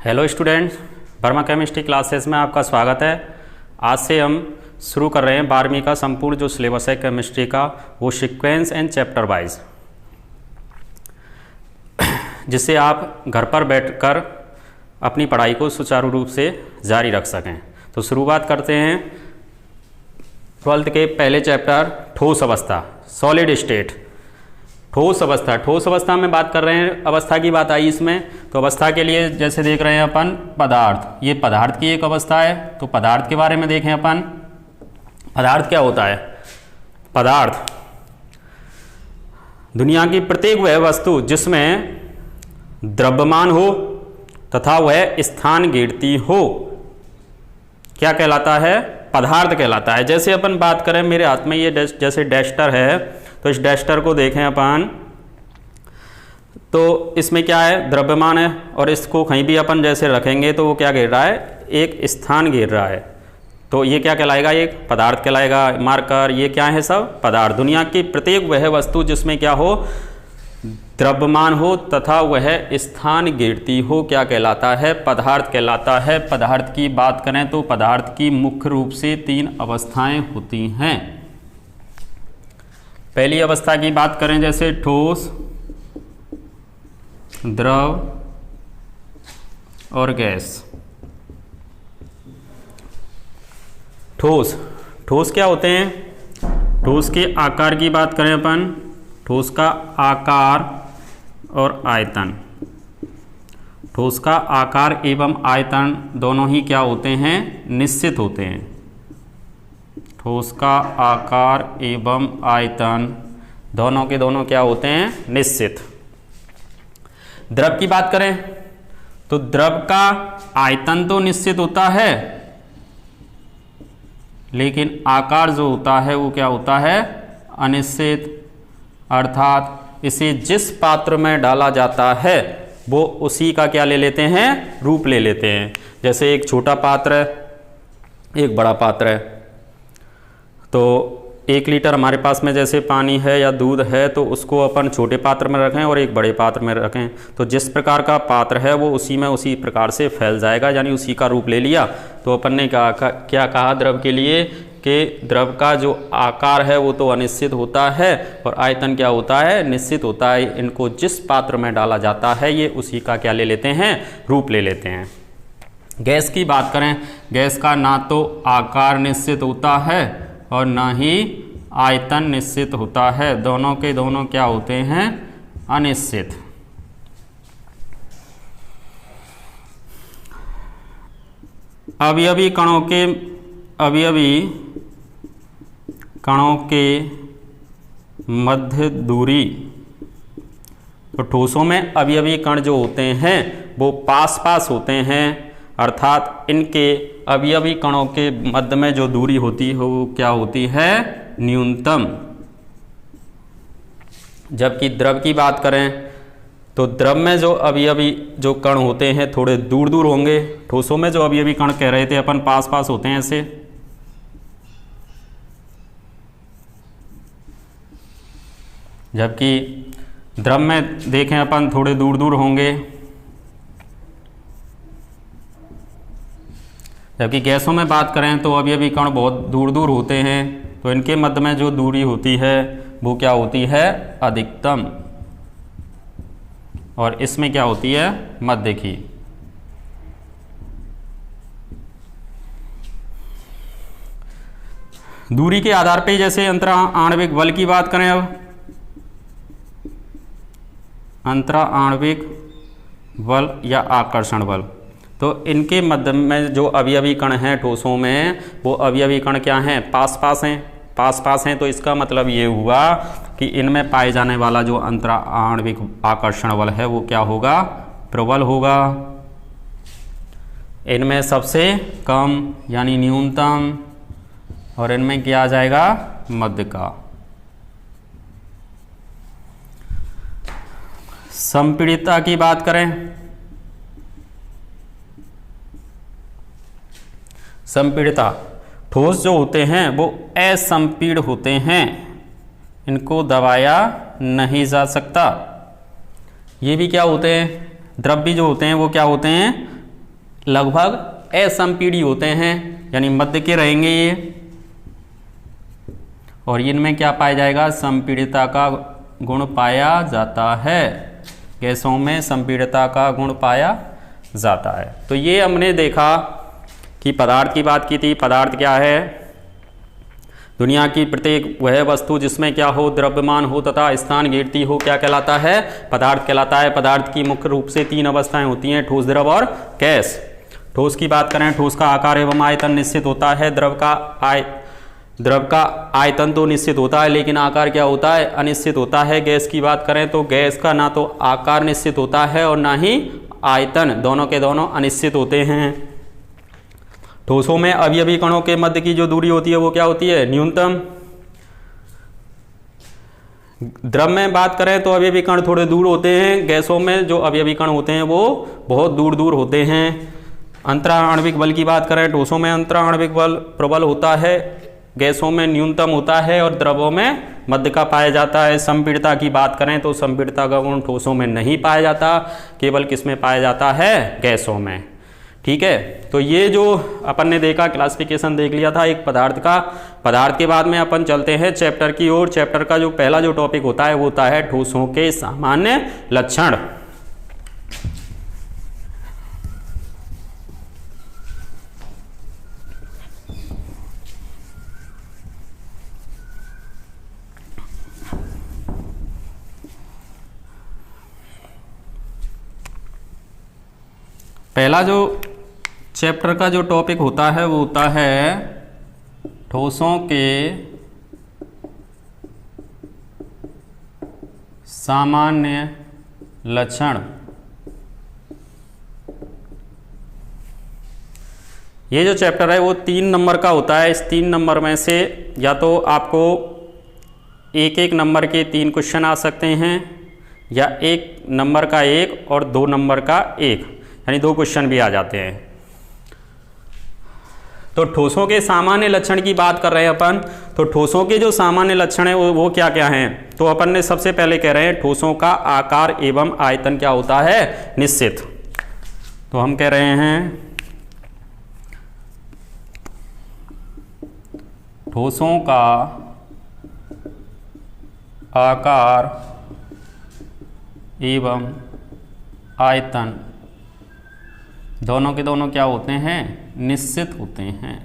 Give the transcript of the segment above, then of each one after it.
Hello students, Verma chemistry classes में आपका स्वागत है। आज से हम शुरू कर रहे हैं 12वीं का संपूर्ण जो सिलेबस है केमिस्ट्री का, वो सीक्वेंस एंड चैप्टर वाइज, जिससे आप घर पर बैठकर अपनी पढ़ाई को सुचारू रूप से जारी रख सकें। तो शुरुआत करते हैं 12th के पहले चैप्टर ठोस अवस्था, सॉलिड स्टेट। ठोस अवस्था में बात कर रहे हैं, अवस्था की बात आई इसमें। तो अवस्था के लिए जैसे देख रहे हैं अपन पदार्थ, ये पदार्थ की एक अवस्था है। तो पदार्थ के बारे में देखें अपन, पदार्थ क्या होता है? पदार्थ दुनिया की प्रत्येक वह वस्तु जिसमें द्रव्यमान हो तथा वह स्थान घेरती हो, क्या कहलाता है? पदार्थ कहलाता है। जैसे अपन बात करें, मेरे हाथ में ये जैसे डस्टर है, तो इस डस्टर को देखें अपन, तो इसमें क्या है? द्रव्यमान है, और इसको कहीं भी अपन जैसे रखेंगे तो वो क्या घेर रहा है? एक स्थान घेर रहा है। तो ये क्या कहलाएगा? एक पदार्थ कहलाएगा। मार्कर, ये क्या है? सब पदार्थ। दुनिया की प्रत्येक वह वस्तु जिसमें क्या हो? द्रव्यमान हो तथा वह स्थान घेरती हो, क्या कहलाता है? पदार्थ कहलाता है। पदार्थ की बात करें तो पदार्थ की मुख्य रूप से 3 अवस्थाएं होती हैं। पहली अवस्था की बात करें जैसे ठोस, द्रव और गैस। ठोस क्या होते हैं? ठोस के आकार की बात करें अपन, ठोस का आकार और आयतन। ठोस का आकार एवं आयतन दोनों ही क्या होते हैं? निश्चित होते हैं। ठोस का आकार एवं आयतन दोनों के दोनों क्या होते हैं? निश्चित। द्रव की बात करें तो द्रव का आयतन तो निश्चित होता है, लेकिन आकार जो होता है वो क्या होता है? अनिश्चित। अर्थात इसे जिस पात्र में डाला जाता है वो उसी का क्या ले लेते हैं? रूप ले लेते हैं। जैसे एक छोटा पात्र है, एक बड़ा पात्र है। तो 1 लीटर हमारे पास में जैसे पानी है या दूध है, तो उसको अपन छोटे पात्र में रखें और एक बड़े पात्र में रखें, तो जिस प्रकार का पात्र है वो उसी प्रकार से फैल जाएगा, यानी उसी का रूप ले लिया। तो अपन ने क्या कहा द्रव के लिए कि द्रव का जो आकार है वो तो अनिश्चित होता है और आयतन क्या होता है? निश्चित होता है। इनको जिस पात्र में डाला जाता है ये उसी का क्या ले लेते हैं? रूप ले लेते हैं। गैस की बात करें, गैस का ना तो आकार निश्चित होता है और ना ही आयतन निश्चित होता है। दोनों के दोनों क्या होते हैं? अनिश्चित। अवयवी कणों के मध्य दूरी। तो ठोसों में अवयवी कण जो होते हैं वो पास पास होते हैं, अर्थात इनके अवयवी कणों के मध्य में जो दूरी होती है वो क्या होती है? न्यूनतम। जबकि द्रव की बात करें तो द्रव में जो अवयवी जो कण होते हैं थोड़े दूर दूर होंगे। ठोसों में जो अवयवी कण कह रहे थे अपन पास पास होते हैं ऐसे, जबकि द्रव में देखें अपन थोड़े दूर दूर होंगे। जबकि गैसों में बात करें तो अवयवी कण बहुत दूर दूर होते हैं, तो इनके मध्य में जो दूरी होती है वो क्या होती है? अधिकतम। और इसमें क्या होती है? मध्य की। दूरी के आधार पे जैसे अंतराण्विक बल की बात करें, अब अंतराण्विक बल या आकर्षण बल, तो इनके मध्य में जो अवयवी कण हैं ठोसों में, वो अवयवी कण क्या हैं? पास पास हैं। तो इसका मतलब ये हुआ कि इनमें पाए जाने वाला जो अंतराण्विक आकर्षण बल है वो क्या होगा? प्रबल होगा। इनमें सबसे कम यानी न्यूनतम, और इनमें क्या आ जाएगा? मध्य का। संपीड़ितता की बात करें, संपीड़ितता, ठोस जो होते हैं वो असंपीड़ होते हैं, इनको दबाया नहीं जा सकता। ये भी क्या होते हैं? द्रव्य जो होते हैं वो क्या होते हैं? लगभग असंपीडी होते हैं, यानी मध्य के रहेंगे ये, और इनमें क्या पाया जाएगा, संपीड़ितता का गुण पाया जाता है। गैसों में संपीड़ितता का गुण पाया जाता है। तो ये हमने देखा कि पदार्थ की बात की थी। पदार्थ क्या है, दुनिया की प्रत्येक वह वस्तु जिसमें क्या हो, द्रव्यमान हो तथा स्थान घेरती हो, क्या कहलाता है, पदार्थ कहलाता है। पदार्थ की मुख्य रूप से 3 अवस्थाएं होती हैं, ठोस, द्रव और गैस। ठोस की बात करें, ठोस का आकार एवं आयतन निश्चित होता है। द्रव का आयतन तो निश्चित होता है, लेकिन आकार क्या होता है, अनिश्चित होता है। गैस की बात करें तो गैस का ना तो आकार निश्चित होता है और ना ही आयतन, दोनों के दोनों अनिश्चित होते हैं। ठोसों में अवयवी कणों के मध्य की जो दूरी होती है वो क्या होती है, न्यूनतम। द्रव में बात करें तो अवयवी कण थोड़े दूर होते हैं, गैसों में जो अवयवी कण होते हैं वो बहुत दूर दूर होते हैं। अंतराणविक बल की बात करें, ठोसों में अंतराणविक बल प्रबल होता है, गैसों में न्यूनतम होता है और द्रवों में मध्य का पाया जाता है। संपीड़ितता की बात करें तो संपीड़ितता का गुण ठोसों में नहीं पाया जाता, केवल किसमें पाया जाता है, गैसों में। ठीक है, तो ये जो अपन ने देखा, क्लासिफिकेशन देख लिया था एक पदार्थ का। पदार्थ के बाद में अपन चलते हैं चैप्टर की ओर। चैप्टर का जो पहला जो टॉपिक होता है वो होता है ठोसों के सामान्य लक्षण। पहला जो चैप्टर का जो टॉपिक होता है वो होता है ठोसों के सामान्य लक्षण। ये जो चैप्टर है वो 3 नंबर का होता है। इस 3 नंबर में से या तो आपको 1-1 नंबर के 3 क्वेश्चन आ सकते हैं, या 1 नंबर का 1 और 2 नंबर का 1, यानी 2 क्वेश्चन भी आ जाते हैं। तो ठोसों के सामान्य लक्षण की बात कर रहे हैं अपन। तो ठोसों के जो सामान्य लक्षण है वो क्या क्या हैं, तो अपन ने सबसे पहले कह रहे हैं ठोसों का आकार एवं आयतन क्या होता है, निश्चित। तो हम कह रहे हैं ठोसों का आकार एवं आयतन दोनों के दोनों क्या होते हैं, निश्चित होते हैं।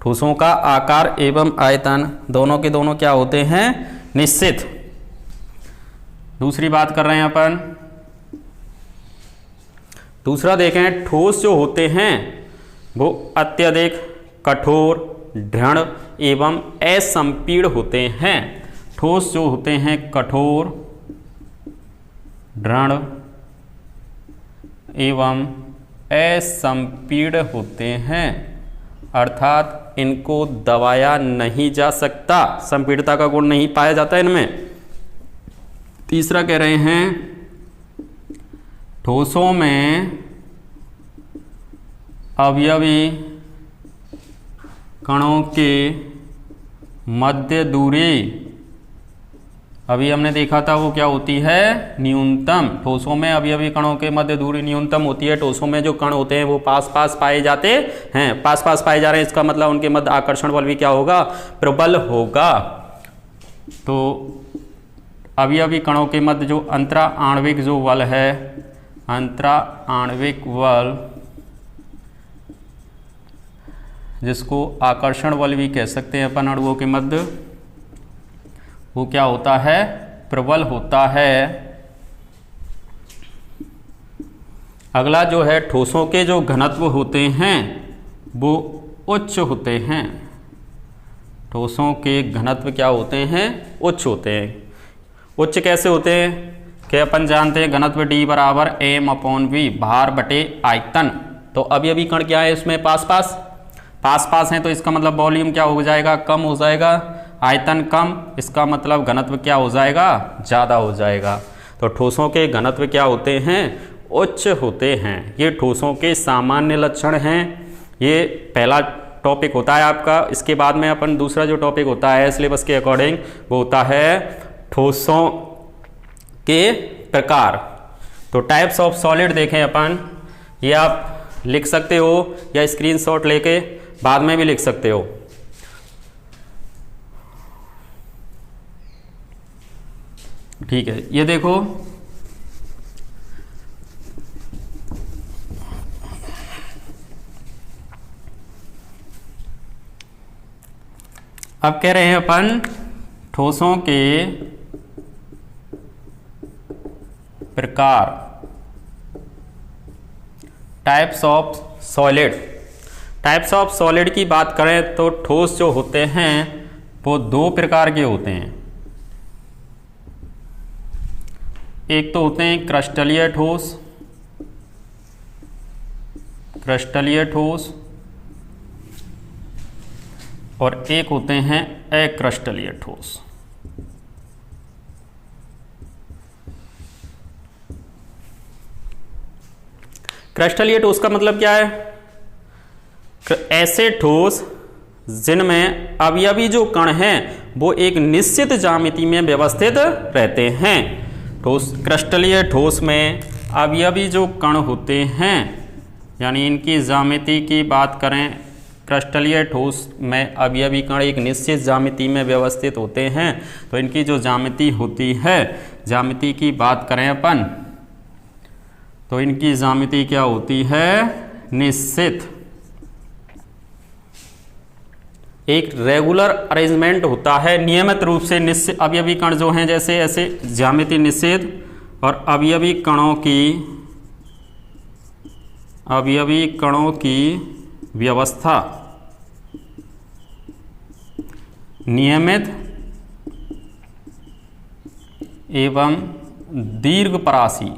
ठोसों का आकार एवं आयतन दोनों के दोनों क्या होते हैं, निश्चित। दूसरी बात कर रहे हैं अपन, दूसरा देखें, ठोस जो होते हैं वो अत्यधिक कठोर, दृढ़ एवं असंपीर्ण होते हैं। ठोस जो होते हैं कठोर, दृढ़ एवं असंपीर्ण होते हैं, अर्थात इनको दबाया नहीं जा सकता, संपीड़ितता का गुण नहीं पाया जाता इनमें। तीसरा कह रहे हैं ठोसों में अवयवी कणों के मध्य दूरी, अभी हमने देखा था वो क्या होती है, न्यूनतम। ठोसों में अवयवी कणों के मध्य दूरी न्यूनतम होती है। ठोसों में जो कण होते हैं वो पास पास पाए जाते हैं, पास पास पाए जा रहे हैं, इसका मतलब उनके मध्य आकर्षण बल भी क्या होगा, प्रबल होगा। तो अवयवी कणों के मध्य जो अंतरा आणविक जो बल है, अंतरा आणविक बल, जिसको आकर्षण बल भी कह सकते हैं अपन, अणुओं के मध्य, वो क्या होता है, प्रबल होता है। अगला जो है ठोसों के जो घनत्व होते हैं वो उच्च होते हैं। ठोसों के घनत्व क्या होते हैं, उच्च होते हैं। उच्च कैसे होते हैं कि अपन जानते हैं घनत्व D बराबर m/v, भार बटे आयतन। तो अभी कण क्या है इसमें, पास पास हैं, तो इसका मतलब वॉल्यूम क्या हो जाएगा, कम हो जाएगा, आयतन कम, इसका मतलब घनत्व क्या हो जाएगा, ज़्यादा हो जाएगा। तो ठोसों के घनत्व क्या होते हैं, उच्च होते हैं। ये ठोसों के सामान्य लक्षण हैं। ये पहला टॉपिक होता है आपका। इसके बाद में अपन दूसरा जो टॉपिक होता है सिलेबस के अकॉर्डिंग वो होता है ठोसों के प्रकार। तो टाइप्स ऑफ सॉलिड देखें अपन, ये आप लिख सकते हो या स्क्रीनशॉट लेके बाद में भी लिख सकते हो। ठीक है, ये देखो अब कह रहे हैं अपन ठोसों के प्रकार, types of solid. Types of solid की बात करें तो ठोस जो होते हैं वो दो प्रकार के होते हैं। एक तो होते हैं क्रिस्टलीय ठोस, क्रिस्टलीय ठोस, और एक होते हैं अक्रिस्टलीय ठोस। क्रिस्टलीय ठोस का मतलब क्या है? ऐसे ठोस जिनमें अवयवी जो कण हैं वो एक निश्चित ज्यामिति में व्यवस्थित रहते हैं। ठोस क्रिस्टलीय ठोस में अवयवी जो कण होते हैं, यानी इनकी ज्यामिति की बात करें, क्रिस्टलीय ठोस में अवयवी कण एक निश्चित ज्यामिति में व्यवस्थित होते हैं। तो इनकी जो ज्यामिति होती है, ज्यामिति की बात करें अपन, तो इनकी ज्यामिति क्या होती है? निश्चित। एक रेगुलर अरेंजमेंट होता है, नियमित रूप से निश्चित अवयवी कण जो हैं जैसे ऐसे ज्यामिति निषेध, और अवयवी कणों की व्यवस्था नियमित एवं दीर्घपरासी।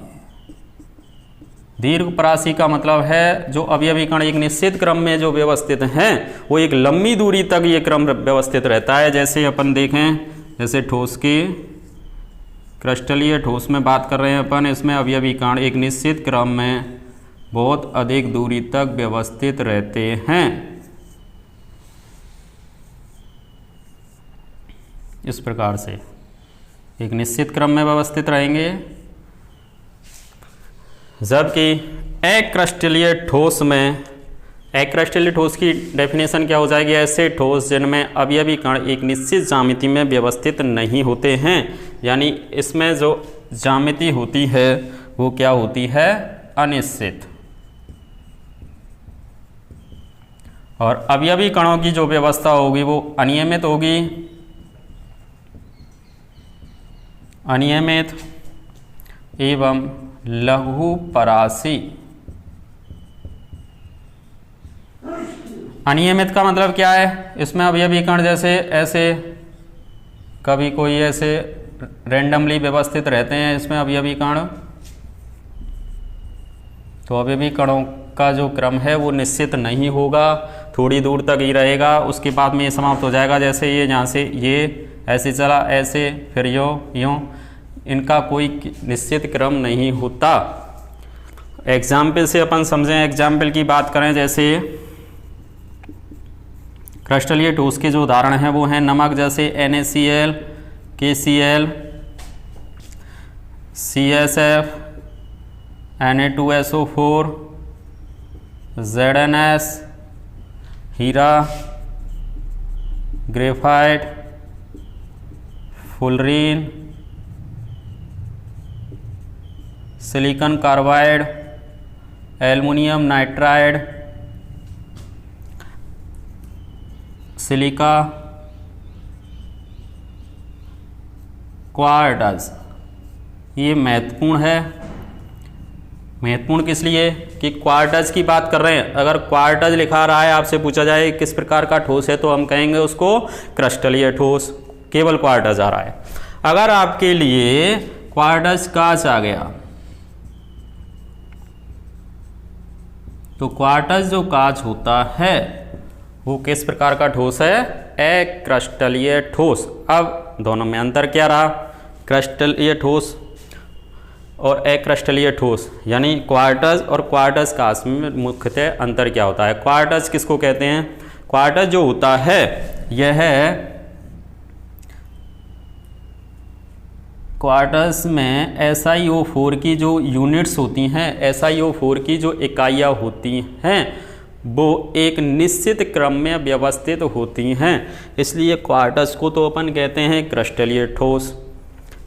दीर्घपरासी का मतलब है जो अवयवी कण एक निश्चित क्रम में जो व्यवस्थित हैं वो एक लंबी दूरी तक ये क्रम व्यवस्थित रहता है। जैसे अपन देखें, जैसे ठोस की क्रिस्टलीय ठोस में बात कर रहे हैं अपन, इसमें अवयवी कण एक निश्चित क्रम में बहुत अधिक दूरी तक व्यवस्थित रहते हैं। इस प्रकार से एक निश्चित क्रम में व्यवस्थित रहेंगे। जबकि अक्रिस्टलीय ठोस में, अक्रिस्टलीय ठोस की डेफिनेशन क्या हो जाएगी? ऐसे ठोस जिनमें अवयवी कण एक निश्चित ज्यामिति में व्यवस्थित नहीं होते हैं, यानी इसमें जो ज्यामिति होती है वो क्या होती है? अनिश्चित। और अवयवी कणों की जो व्यवस्था होगी वो अनियमित होगी, अनियमित एवं लघु परासी। अनियमित का मतलब क्या है? इसमें अवयवी कण जैसे ऐसे कभी कोई ऐसे रैंडमली व्यवस्थित रहते हैं इसमें अवयवी कण, तो अवयवी कणों का जो क्रम है वो निश्चित नहीं होगा, थोड़ी दूर तक ही रहेगा, उसके बाद में ये समाप्त हो जाएगा। जैसे ये यहाँ से ये ऐसे चला, ऐसे फिर यूँ, इनका कोई निश्चित क्रम नहीं होता। एग्जाम्पल से अपन समझें, एग्जाम्पल की बात करें, जैसे क्रिस्टलीय ठोस के जो उदाहरण हैं वो हैं नमक, जैसे NaCl, KCl, CSF, Na2SO4, ZnS, हीरा, graphite, fullerene, silicon carbide, aluminium nitride, silica, quartz. ये महत्वपूर्ण है। महत्वपूर्ण किस लिए कि क्वार्ट्ज की बात कर रहे हैं। अगर क्वार्ट्ज लिखा रहा है, आपसे पूछा जाए किस प्रकार का ठोस है, तो हम कहेंगे उसको क्रिस्टलीय ठोस, केवल क्वार्ट्ज आ रहा है। अगर आपके लिए क्वार्ट्ज कांच आ गया तो क्वार्ट्ज जो कांच होता है वो किस प्रकार का ठोस है? अक्रिस्टलीय ठोस। अब दोनों में अंतर क्या रहा? क्रिस्टलीय ठोस और अक्रिस्टलीय ठोस, यानी क्वार्ट्ज और क्वार्ट्ज कांच में मुख्यतः अंतर क्या होता है? क्वार्ट्ज किसको कहते हैं? क्वार्ट्ज जो होता है यह क्वार्टर्स में SiO4 की जो यूनिट्स होती हैं, SiO4 की जो इकाइयाँ होती हैं, वो एक निश्चित क्रम में व्यवस्थित होती हैं। इसलिए क्वार्टर्स को तो अपन कहते हैं क्रिस्टलीय ठोस।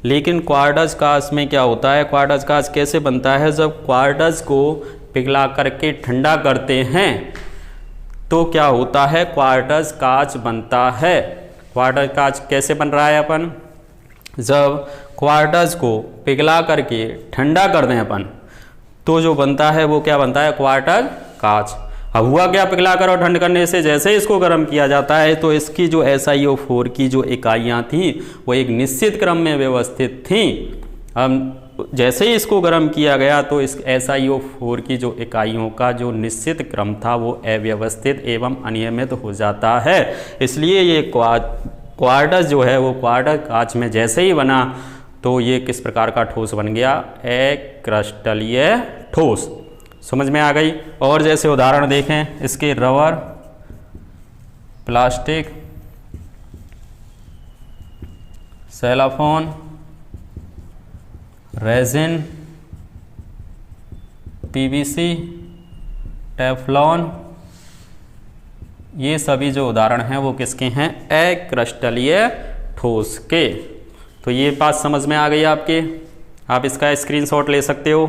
लेकिन क्वार्टर्स कांच में क्या होता है, क्वार्टर्स कांच कैसे बनता है? जब क्वार्टर्स को पिघला करके ठंडा करते हैं तो क्या होता है, क्वार्टर्स कांच बनता है। क्वार्टर्स कांच कैसे बन रहा है अपन? जब क्वार्टर्स को पिघला करके ठंडा कर दें अपन तो जो बनता है वो क्या बनता है? क्वार्टर कांच। अब हुआ क्या, पिघला कर और ठंड करने से जैसे ही इसको गर्म किया जाता है तो इसकी जो SiO4 की जो इकाइयाँ थी वो एक निश्चित क्रम में व्यवस्थित थीं। अब जैसे ही इसको गर्म किया गया तो इस SiO4 की जो इकाइयों का जो निश्चित क्रम था वो अव्यवस्थित एवं अनियमित हो जाता है। इसलिए ये क्वार्टर्स जो है वो क्वार्टर कांच में जैसे ही बना तो ये किस प्रकार का ठोस बन गया? अक्रिस्टलीय ठोस। समझ में आ गई? और जैसे उदाहरण देखें इसके, rubber, plastic, cellphone, resin, PVC, Teflon, ये सभी जो उदाहरण हैं वो किसके हैं? अक्रिस्टलीय ठोस के। तो ये बात समझ में आ गई आपके, आप इसका स्क्रीनशॉट ले सकते हो।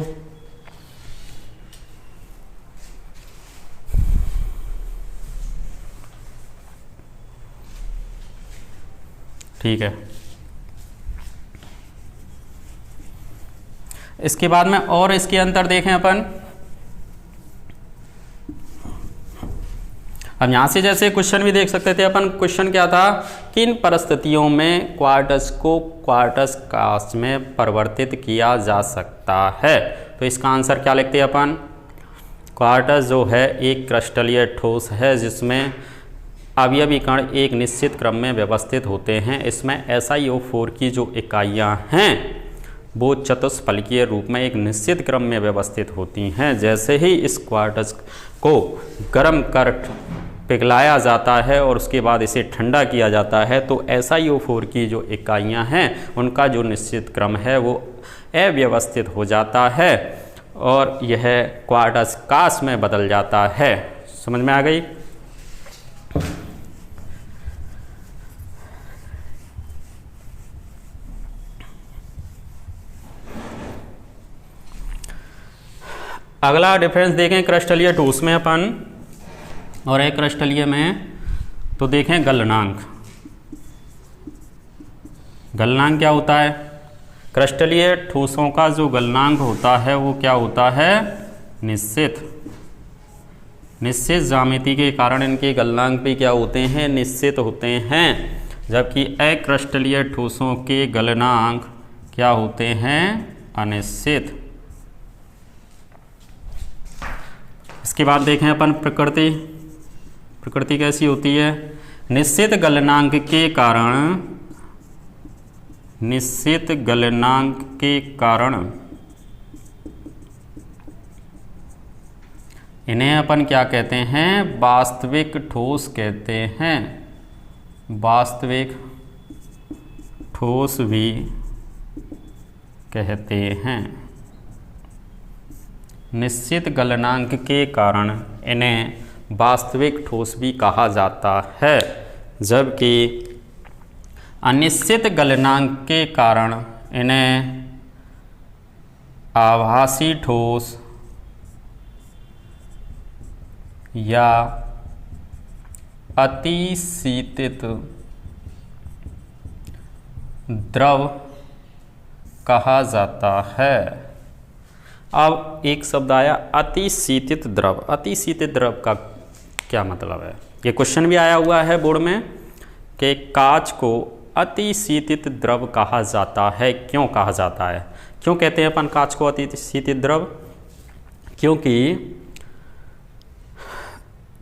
ठीक है। इसके बाद में और इसके अंतर देखें अपन। अब यहां से जैसे क्वेश्चन भी देख सकते थे अपन। क्वेश्चन क्या था, किन परिस्थितियों में क्वार्टर्स को क्वार्टर्स कांच में परिवर्तित किया जा सकता है? तो इसका आंसर क्या लिखते हैं अपन? क्वार्टर्स जो है एक क्रिस्टलीय ठोस है जिसमें अवयवी कण एक निश्चित क्रम में व्यवस्थित होते हैं। इसमें SiO4 की जो इकाइयाँ हैं वो चतुष्फलकीय रूप में एक निश्चित क्रम में व्यवस्थित होती हैं। जैसे ही इस क्वार्टर्स को गर्म कर पिघलाया जाता है और उसके बाद इसे ठंडा किया जाता है तो SiO4 की जो इकाइयाँ हैं उनका जो निश्चित क्रम है वो अव्यवस्थित हो जाता है और यह क्वार्टर्स कांच में बदल जाता है। समझ में आ गई? अगला डिफरेंस देखें क्रिस्टलीय ठोस में अपन और अक्रिस्टलीय में। तो देखें गलनांक। गलनांक क्या होता है? क्रिस्टलीय ठोसों का जो गलनांक होता है वो क्या होता है? निश्चित ज्यामिति के कारण इनके गलनांक भी क्या होते हैं? निश्चित होते हैं। जबकि अक्रिस्टलीय ठोसों के गलनांक क्या होते हैं? अनिश्चित। इसके बाद देखें अपन प्रकृति कैसी होती है? निश्चित गलनांक के कारण इन्हें अपन क्या कहते हैं? वास्तविक ठोस कहते हैं। वास्तविक ठोस भी कहते हैं। निश्चित गलनांक के कारण इन्हें वास्तविक ठोस भी कहा जाता है। जबकि अनिश्चित गलनांक के कारण इन्हें आभासी ठोस या अतिशीतित द्रव कहा जाता है। अब एक शब्द आया अतिशीतित द्रव। अतिशीतित द्रव का क्या मतलब है? ये क्वेश्चन भी आया हुआ है बोर्ड में कि कांच को अतिशीतित द्रव कहा जाता है। क्यों कहा जाता है? क्यों कहते हैं अपन कांच को अतिशीतित द्रव? क्योंकि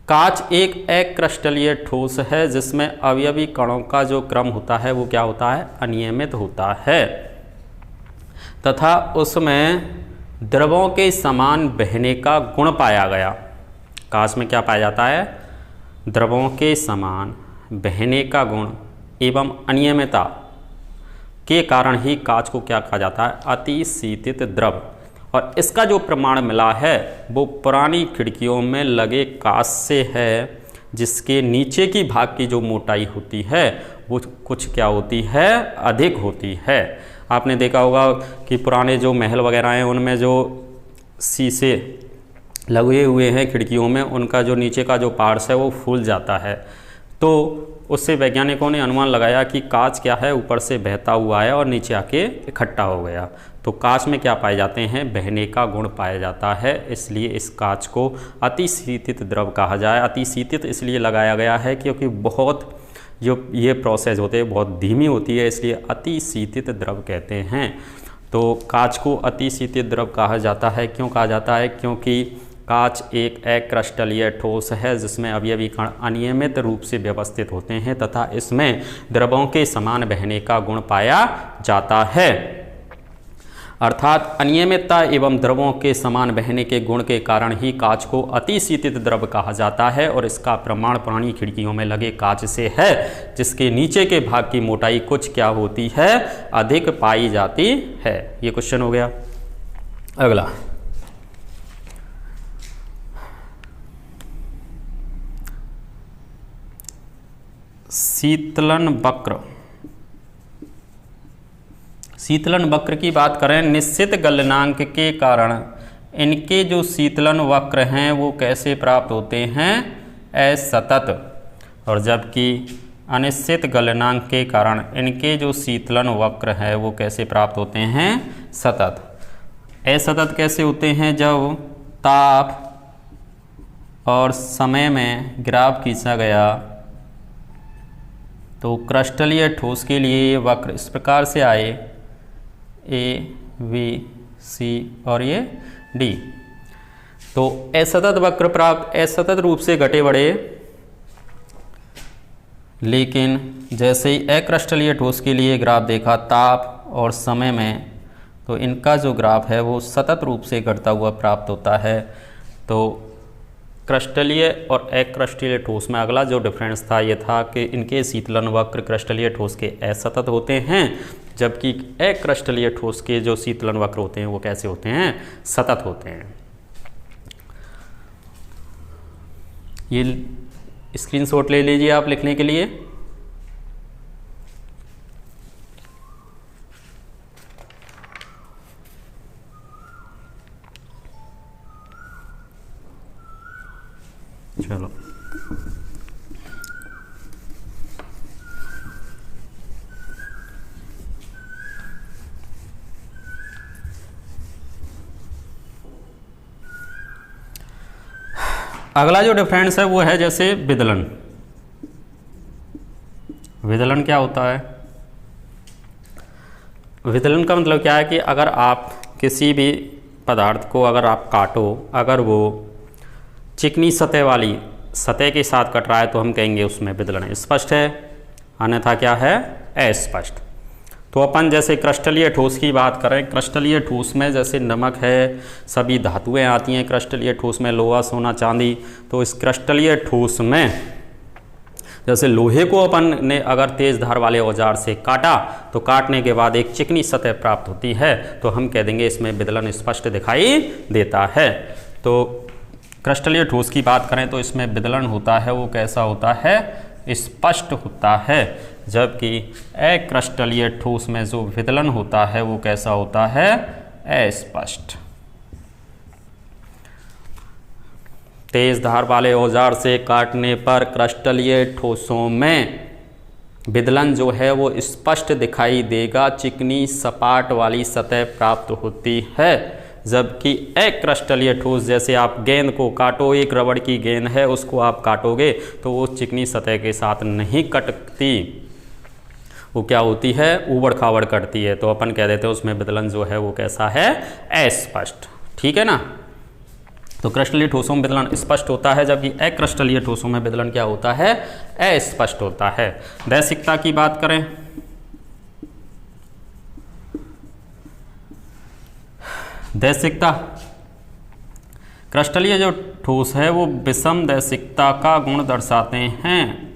कांच एक अक्रिस्टलीय ठोस है जिसमें अवयवी कणों का जो क्रम होता है वो क्या होता है? अनियमित होता है तथा उसमें द्रवों के समान बहने का गुण पाया गया। कांच में क्या पाया जाता है? द्रवों के समान बहने का गुण एवं अनियमितता के कारण ही कांच को क्या कहा जाता है, अतिशीतित द्रव। और इसका जो प्रमाण मिला है वो पुरानी खिड़कियों में लगे कांच से है, जिसके नीचे की भाग की जो मोटाई होती है वो कुछ क्या होती है, अधिक होती है। आपने देखा होगा कि पुराने जो महल वगैरह हैं उनमें जो शीशे लगे हुए हैं खिड़कियों में, उनका जो नीचे का जो पार्ट्स है वो फूल जाता है। तो उससे वैज्ञानिकों ने अनुमान लगाया कि कांच क्या है, ऊपर से बहता हुआ है और नीचे आके इकट्ठा हो गया। तो कांच में क्या पाए जाते हैं, बहने का गुण पाया जाता है, इसलिए इस कांच को अतिशीतित द्रव कहा जाए। अतिशीतित इसलिए लगाया गया है क्योंकि बहुत जो ये प्रोसेस होते हैं बहुत धीमी होती है, इसलिए अतिशीतित द्रव कहते हैं। तो कांच को अतिशीतित द्रव कहा जाता है। क्यों कहा जाता है, क्योंकि कांच एक अक्रिस्टलीय ठोस है जिसमें अवयवी कण अनियमित रूप से व्यवस्थित होते हैं तथा इसमें द्रवों के समान बहने का गुण पाया जाता है। अर्थात अनियमितता एवं द्रवों के समान बहने के गुण के कारण ही कांच को अतिशीतित द्रव कहा जाता है। और इसका प्रमाण पुरानी खिड़कियों में लगे कांच से है, जिसके नीचे के भाग की मोटाई कुछ क्या होती है, अधिक पाई जाती है। ये क्वेश्चन हो गया। अगला, शीतलन वक्र। शीतलन वक्र की बात करें, निश्चित गलनांक के कारण इनके जो शीतलन वक्र हैं वो कैसे प्राप्त होते हैं, असतत। और जबकि अनिश्चित गलनांक के कारण इनके जो शीतलन वक्र है वो कैसे प्राप्त होते हैं, सतत। असतत कैसे होते हैं, जब ताप और समय में ग्राफ खींचा गया तो क्रिस्टलीय ठोस के लिए ये वक्र इस प्रकार से आए, ए, बी, सी और ये डी। तो असतत वक्र प्राप्त असतत रूप से घटे बढ़े, लेकिन जैसे ही अक्रिस्टलीय ठोस के लिए ग्राफ देखा ताप और समय में, तो इनका जो ग्राफ है वो सतत रूप से घटता हुआ प्राप्त होता है। तो क्रिस्टलीय और अक्रिस्टलीय ठोस में अगला जो डिफरेंस था ये था कि इनके शीतलन वक्र क्रिस्टलीय ठोस के असतत होते हैं, जबकि अक्रिस्टलीय ठोस के जो शीतलन वक्र होते हैं वो कैसे होते हैं, सतत होते हैं। ये स्क्रीनशॉट ले लीजिए आप लिखने के लिए। चलो, अगला जो डिफरेंस है वो है जैसे विदलन। विदलन क्या होता है, विदलन का मतलब क्या है कि अगर आप किसी भी पदार्थ को अगर आप काटो, अगर वो चिकनी सतह वाली सतह के साथ कट रहा है तो हम कहेंगे उसमें विदलन स्पष्ट है, अन्यथा क्या है, अस्पष्ट। तो अपन जैसे क्रिस्टलीय ठोस की बात करें, क्रिस्टलीय ठोस में जैसे नमक है, सभी धातुएं आती हैं क्रिस्टलीय ठोस में, लोहा, सोना, चांदी। तो इस क्रिस्टलीय ठोस में जैसे लोहे को अपन ने अगर तेज धार वाले औजार से काटा तो काटने के बाद एक चिकनी सतह प्राप्त होती है, तो हम कह देंगे इसमें विदलन स्पष्ट दिखाई देता है। तो क्रिस्टलीय ठोस की बात करें तो इसमें विदलन होता है वो कैसा होता है, स्पष्ट होता है, जबकि अक्रिस्टलीय ठोस में जो विदलन होता है वो कैसा होता है, अस्पष्ट। तेज धार वाले औजार से काटने पर क्रिस्टलीय ठोसों में विदलन जो है वो स्पष्ट दिखाई देगा, चिकनी सपाट वाली सतह प्राप्त होती है। जबकि अक्रिस्टलीय ठोस जैसे आप गेंद को काटो, एक रबड़ की गेंद है उसको आप काटोगे तो वो चिकनी सतह के साथ नहीं कटती, वो क्या होती है, ऊबड़ खाबड़ कटती है। तो अपन कह देते हैं उसमें विदलन जो है वो कैसा है, अस्पष्ट। ठीक है ना। तो क्रिस्टलीय ठोसों में विदलन स्पष्ट होता है, जबकि अक्रिस्टलीय ठोसों में विदलन क्या होता है, अस्पष्ट होता है। दैशिकता की बात करें, दैशिकता, क्रिस्टलीय जो ठोस है वो विषम दैशिकता का गुण दर्शाते हैं।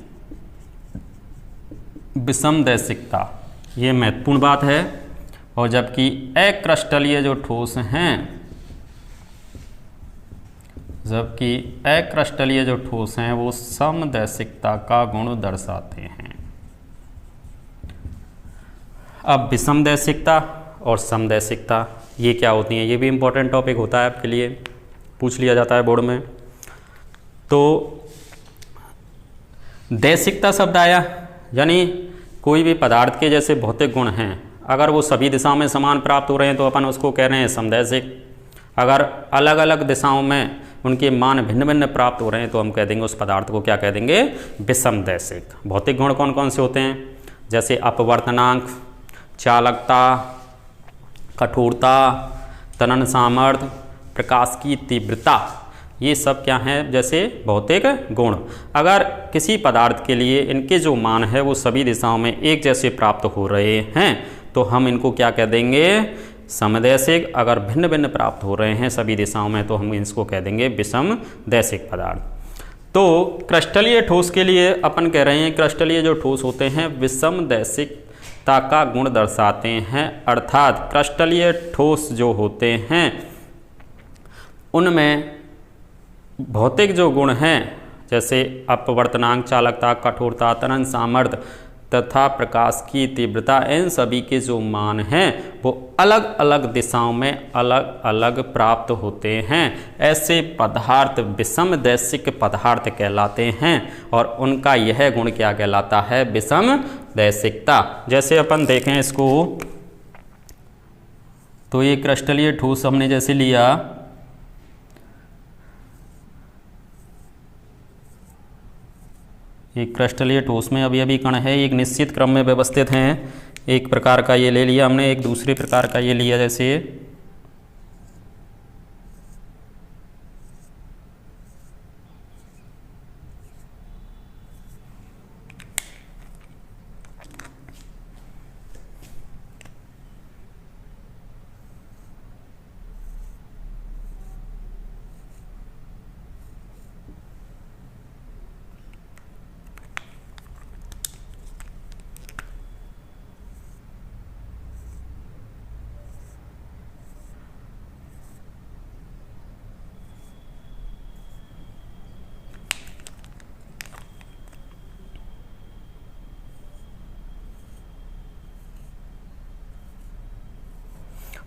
विषम दैशिकता ये महत्वपूर्ण बात है। और जबकि अक्रस्टलीय जो ठोस हैं, जबकि अक्रस्टलीय जो ठोस हैं वो समदैशिकता का गुण दर्शाते हैं। अब विषमदैशिकता और समदैशिकता ये क्या होती हैं, ये भी इम्पोर्टेंट टॉपिक होता है आपके लिए, पूछ लिया जाता है बोर्ड में। तो दैशिकता शब्द आया, यानी कोई भी पदार्थ के जैसे भौतिक गुण हैं, अगर वो सभी दिशाओं में समान प्राप्त हो रहे हैं तो अपन उसको कह रहे हैं समदैशिक। अगर अलग अलग दिशाओं में उनके मान भिन्न भिन्न प्राप्त हो रहे हैं तो हम कह देंगे उस पदार्थ को क्या कह देंगे, विषमदैशिक। भौतिक गुण कौन कौन से होते हैं, जैसे अपवर्तनांक, चालकता, कठोरता, तनन सामर्थ्य, प्रकाश की तीव्रता, ये सब क्या हैं, जैसे भौतिक गुण। अगर किसी पदार्थ के लिए इनके जो मान है वो सभी दिशाओं में एक जैसे प्राप्त हो रहे हैं तो हम इनको क्या कह देंगे, समदैशिक। अगर भिन्न भिन्न प्राप्त हो रहे हैं सभी दिशाओं में तो हम इसको कह देंगे विषमदैशिक पदार्थ। तो क्रिस्टलीय ठोस के लिए अपन कह रहे हैं क्रिस्टलीय जो ठोस होते हैं विषमदैशिकता का गुण दर्शाते हैं, अर्थात क्रिस्टलीय ठोस जो होते हैं उनमें भौतिक जो गुण हैं जैसे अपवर्तनांक, चालकता, कठोरता, तनन सामर्थ्य तथा प्रकाश की तीव्रता, इन सभी के जो मान हैं वो अलग अलग दिशाओं में अलग अलग प्राप्त होते हैं। ऐसे पदार्थ विषमदैशिक पदार्थ कहलाते हैं और उनका यह गुण क्या कहलाता है, विषमदैशिकता। जैसे अपन देखें इसको, तो ये क्रिस्टलीय ठोस हमने जैसे लिया, एक क्रिस्टलीय ठोस में अभी अभी कण है, एक निश्चित क्रम में व्यवस्थित हैं। एक प्रकार का ये ले लिया हमने, एक दूसरे प्रकार का ये लिया, जैसे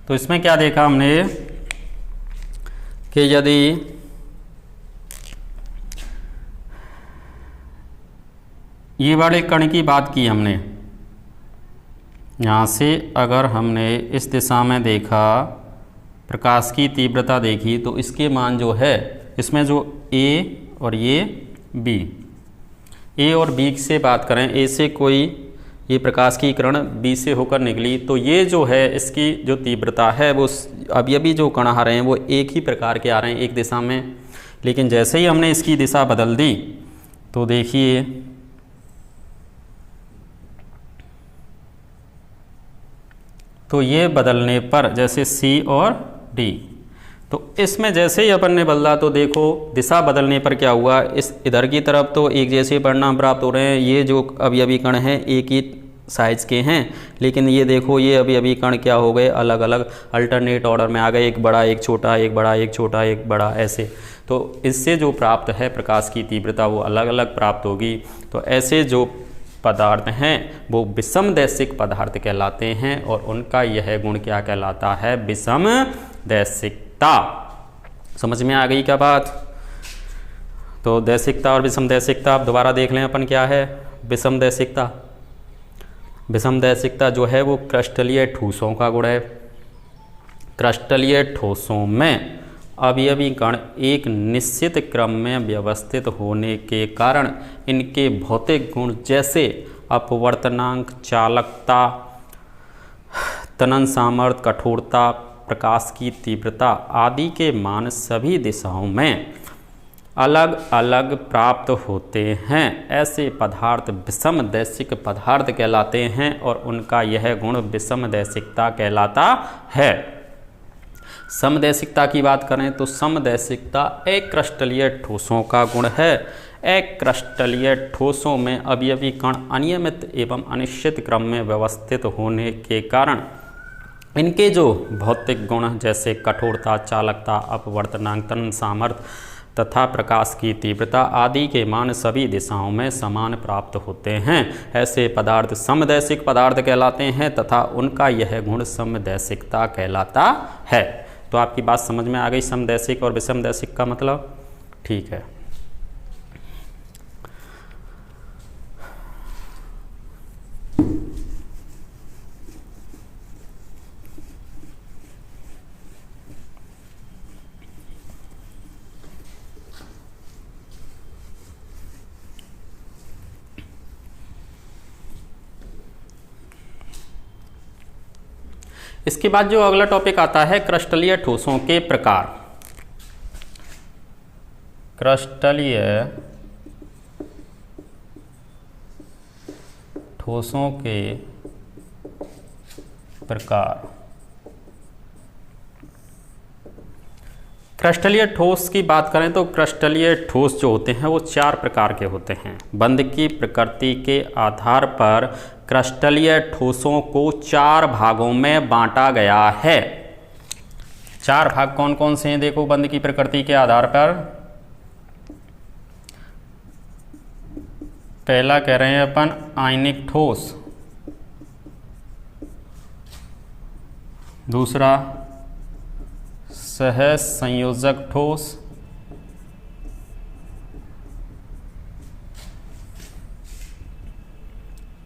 तो इसमें क्या देखा हमने कि यदि ये वाले कण की बात की हमने, यहाँ से अगर हमने इस दिशा में देखा, प्रकाश की तीव्रता देखी, तो इसके मान जो है इसमें जो A और ये B, A और B से बात करें, A से कोई ये प्रकाश की किरण B से होकर निकली तो ये जो है इसकी जो तीव्रता है वो अभी अभी जो कण आ रहे हैं वो एक ही प्रकार के आ रहे हैं एक दिशा में, लेकिन जैसे ही हमने इसकी दिशा बदल दी तो देखिए तो ये बदलने पर जैसे C और D, तो इसमें जैसे ही अपन ने बदला तो देखो दिशा बदलने पर क्या हुआ, इस इधर की तरफ तो एक जैसे परिणाम प्राप्त हो रहे हैं, ये जो अभी अभी कण हैं एक ही साइज के हैं, लेकिन ये देखो ये अभी अभी कण क्या हो गए, अलग अलग अल्टरनेट ऑर्डर में आ गए, एक बड़ा एक छोटा, एक बड़ा एक छोटा, एक बड़ा, ऐसे। तो इससे जो प्राप्त है प्रकाश की तीव्रता वो अलग अलग प्राप्त होगी। तो ऐसे जो पदार्थ हैं वो विषमदैशिक पदार्थ कहलाते हैं और उनका यह गुण क्या कहलाता है, विषमदैशिकता। समझ में आ गई क्या बात? तो दैशिकता और विषमदैशिकता आप दोबारा देख लें अपन क्या है। विषमदैशिकता, विषमदैशिकता जो है वो क्रिस्टलीय ठोसों का गुण है। क्रिस्टलीय ठोसों में अवयवी कण एक निश्चित क्रम में व्यवस्थित होने के कारण इनके भौतिक गुण जैसे अपवर्तनांक, चालकता, तनन सामर्थ्य, कठोरता, प्रकाश की तीव्रता आदि के मान सभी दिशाओं में अलग अलग प्राप्त होते हैं। ऐसे पदार्थ विषमदैशिक पदार्थ कहलाते हैं और उनका यह गुण विषमदैशिकता कहलाता है। समदैशिकता की बात करें तो समदैशिकता अक्रिस्टलीय ठोसों का गुण है। अक्रस्टलीय ठोसों में अवयवी कण अनियमित एवं अनिश्चित क्रम में व्यवस्थित होने के कारण इनके जो भौतिक गुण जैसे कठोरता, चालकता, अपवर्तनांकन सामर्थ्य तथा प्रकाश की तीव्रता आदि के मान सभी दिशाओं में समान प्राप्त होते हैं। ऐसे पदार्थ समदैशिक पदार्थ कहलाते हैं तथा उनका यह गुण समदैशिकता कहलाता है। तो आपकी बात समझ में आ गई, समदैशिक और विषमदैशिक का मतलब? ठीक है। इसके बाद जो अगला टॉपिक आता है क्रस्टलीय ठोसों के प्रकार। क्रस्टलीय ठोसों के प्रकार। क्रस्टलीय ठोस की बात करें तो क्रस्टलीय ठोस जो होते हैं वो 4 प्रकार के होते हैं। बंध की प्रकृति के आधार पर क्रस्टलीय ठोसों को 4 भागों में बांटा गया है। 4 भाग कौन कौन से हैं? देखो, बंध की प्रकृति के आधार पर पहला कह रहे हैं अपन आयनिक ठोस, दूसरा सहज संयोजक ठोस,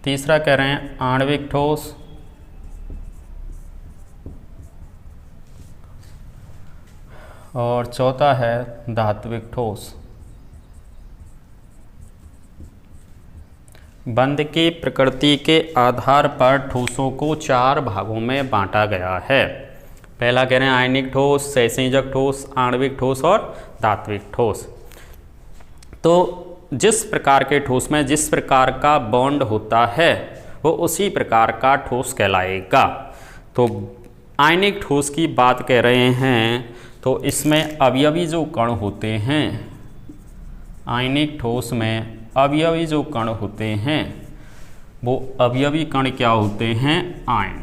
तीसरा कह रहे हैं आणविक ठोस, और चौथा है धात्विक ठोस। बंध की प्रकृति के आधार पर ठोसों को 4 भागों में बांटा गया है। पहला कह रहे हैं आयनिक ठोस, सहसंयोजक ठोस, आणविक ठोस और धात्विक ठोस। तो जिस प्रकार के ठोस में जिस प्रकार का बॉन्ड होता है वो उसी प्रकार का ठोस कहलाएगा। तो आयनिक ठोस की बात कह रहे हैं तो इसमें अवयवी जो कण होते हैं, आयनिक ठोस में अवयवी जो कण होते हैं वो अवयवी कण क्या होते हैं? आयन।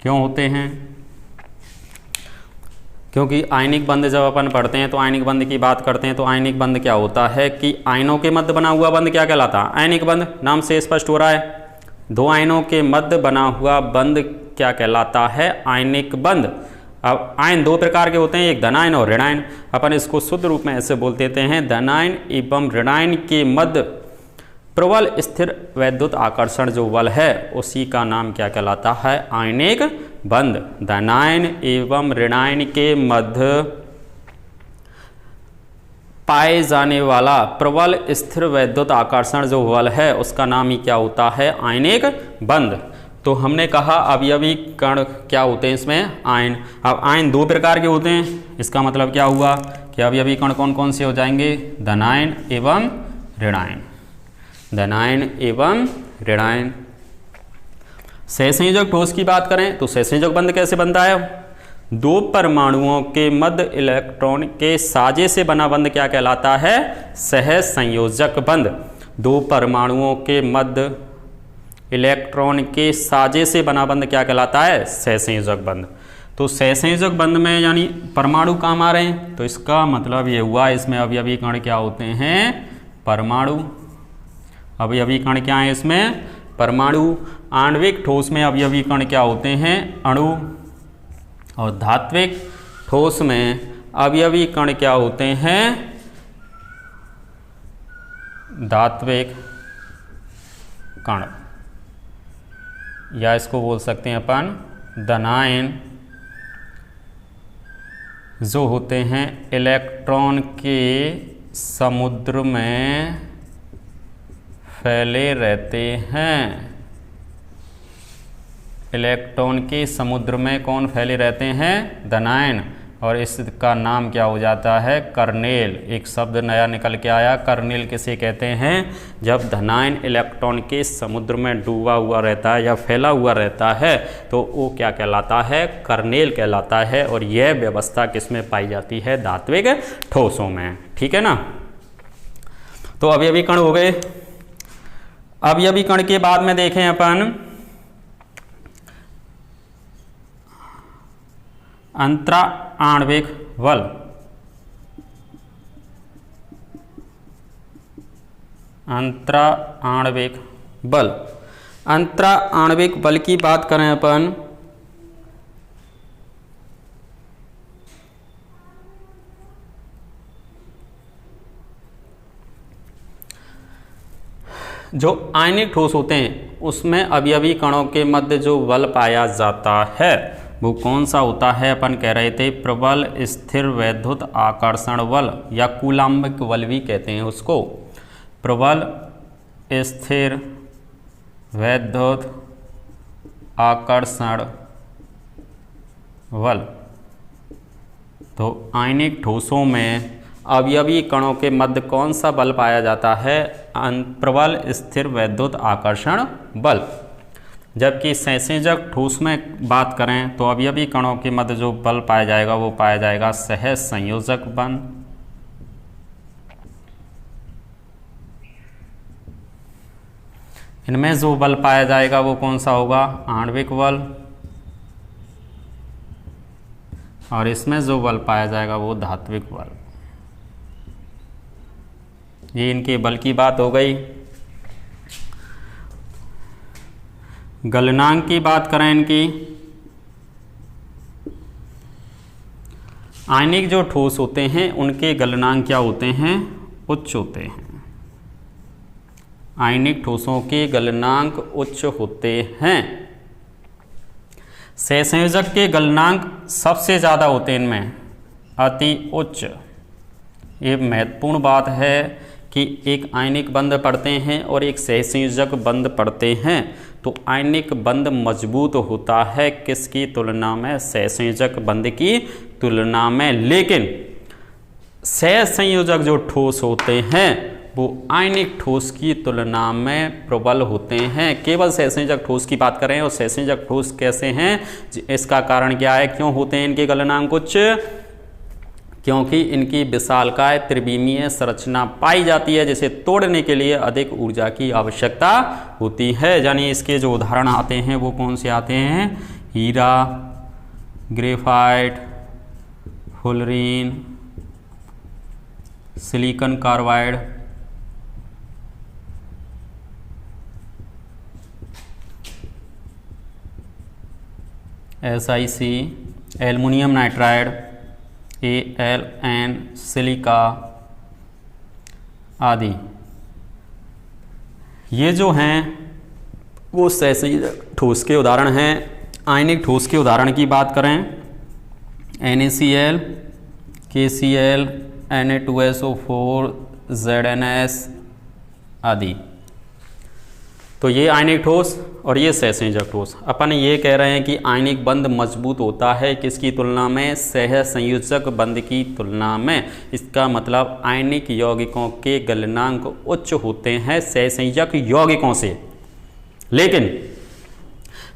क्यों होते हैं? क्योंकि आयनिक बंध जब अपन पढ़ते हैं तो आयनिक बंध की बात करते हैं तो आयनिक बंध क्या होता है कि आयनों के मध्य बना हुआ बंध क्या कहलाता है? आयनिक बंध। नाम से स्पष्ट हो रहा है, 2 आयनों के मध्य बना हुआ बंध क्या कहलाता है? आयनिक बंध। अब आयन 2 प्रकार के होते हैं, एक धनायन और ऋणायन। अपन इसको शुद्ध रूप में ऐसे बोल देते हैं, धनायन एवं ऋणायन के मध्य प्रबल स्थिर वैद्युत आकर्षण जो बल है उसी का नाम क्या कहलाता है? आयनिक बंध। धनायन एवं ऋणायन के मध्य पाए जाने वाला प्रबल स्थिर वैद्युत आकर्षण जो बल है उसका नाम ही क्या होता है? आयनिक बंध। तो हमने कहा अवयवी कण क्या होते हैं इसमें? आयन। अब आयन 2 प्रकार के होते हैं, इसका मतलब क्या हुआ कि अवयवी कण कौन कौन से हो जाएंगे? धनायन एवं ऋणायन। धनायन एवं ऋणायन। सहसंयोजक ठोस की बात करें तो सहसंयोजक बंध कैसे बनता है? 2 परमाणुओं के मध्य इलेक्ट्रॉन के साझे से बना बंध क्या कहलाता है? सहज संयोजक बंध। 2 परमाणुओं के मध्य इलेक्ट्रॉन के साझे से बना बंध क्या कहलाता है? सहसंयोजक बंध। तो सहसंयोजक बंध में यानी परमाणु काम आ रहे हैं, तो इसका मतलब ये हुआ इसमें अवयवी कण क्या होते हैं? परमाणु। अवयवी कण क्या है इसमें? परमाणु। आणविक ठोस में अवयवी कण क्या होते हैं? अणु। और धात्विक ठोस में अवयवी कण क्या होते हैं? धात्विक कण, या इसको बोल सकते हैं अपन धनायन जो होते हैं इलेक्ट्रॉन के समुद्र में फैले रहते हैं। इलेक्ट्रॉन के समुद्र में कौन फैले रहते हैं? धनायन। और इसका नाम क्या हो जाता है? कर्नेल। एक शब्द नया निकल के आया, कर्नेल किसे कहते हैं? जब धनायन इलेक्ट्रॉन के समुद्र में डूबा हुआ रहता है या फैला हुआ रहता है तो वो क्या कहलाता है? कर्नेल कहलाता है। और यह व्यवस्था किसमें पाई जाती है? धात्विक ठोसों में। ठीक है ना? तो अवयवी कण हो गए। अवयवी कण के बाद में देखें अपन अंतरा आणविक बल। अंतरा आणविक बल। अंतरा आणविक बल की बात करें अपन जो आयनिक ठोस होते हैं उसमें अवयवी कणों के मध्य जो बल पाया जाता है वो कौन सा होता है? अपन कह रहे थे प्रबल स्थिर वैद्युत आकर्षण बल या कूलाम्बिक बल भी कहते हैं उसको। प्रबल स्थिर वैद्युत आकर्षण बल। तो आयनिक ठोसों में अवयवी कणों के मध्य कौन सा बल पाया जाता है? प्रबल स्थिर वैद्युत आकर्षण बल। जबकि संसेचक ठोस में बात करें तो अवयवी कणों के मध्य जो बल पाया जाएगा वो पाया जाएगा सहज संयोजक बल। इनमें जो बल पाया जाएगा वो कौन सा होगा? आणविक बल। और इसमें जो बल पाया जाएगा वो धात्विक बल। ये इनके बल की बात हो गई। गलनांक की बात करें इनकी, आयनिक जो ठोस होते हैं उनके गलनांक क्या होते हैं? उच्च होते हैं। आयनिक ठोसों के गलनांक उच्च होते हैं। सहसंयोजक के गलनांक सबसे ज़्यादा होते हैं इनमें, अति उच्च। ये महत्वपूर्ण बात है कि एक आयनिक बंध पढ़ते हैं और एक सहसंयोजक बंध पढ़ते हैं तो आयनिक बंध मजबूत होता है किसकी तुलना में? सहसंयोजक बंध की तुलना में। लेकिन सहसंयोजक जो ठोस होते हैं वो आयनिक ठोस की तुलना में प्रबल होते हैं। केवल सहसंयोजक ठोस की बात करें और सहसंयोजक ठोस कैसे हैं, इसका कारण क्या है? क्यों होते हैं इनके गलनांक उच्च? क्योंकि इनकी विशालकाय त्रिविमीय संरचना पाई जाती है जिसे तोड़ने के लिए अधिक ऊर्जा की आवश्यकता होती है। यानी इसके जो उदाहरण आते हैं वो कौन से आते हैं? हीरा, graphite, fullerene, silicon carbide, SiC, aluminium nitride, AlN, silica आदि। ये जो हैं वो सहसंयोजक ठोस के उदाहरण हैं। आयनिक ठोस के उदाहरण की बात करें NaCl, KCl, Na2SO4, ZnS आदि। तो ये आयनिक ठोस और ये सहसंयोजक ठोस। अपन ये कह रहे हैं कि आयनिक बंध मजबूत होता है किसकी तुलना में? सहसंयोजक बंध की तुलना में। इसका मतलब आयनिक यौगिकों के गलनांक उच्च होते हैं सहसंयोजक यौगिकों से। लेकिन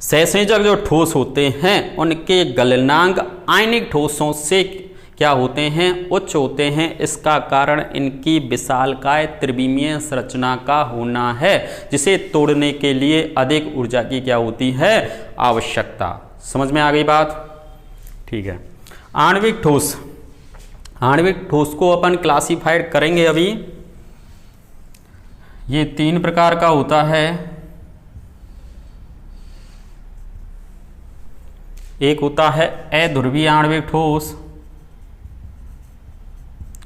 सहसंयोजक जो ठोस होते हैं उनके गलनांक आयनिक ठोसों से क्या होते हैं? उच्च होते हैं। इसका कारण इनकी विशालकाय त्रिविमीय संरचना का होना है जिसे तोड़ने के लिए अधिक ऊर्जा की क्या होती है? आवश्यकता। समझ में आ गई बात? ठीक है। आणविक ठोस। आणविक ठोस को अपन क्लासिफाइड करेंगे अभी। ये 3 प्रकार का होता है। एक होता है अध्रुवीय आणविक ठोस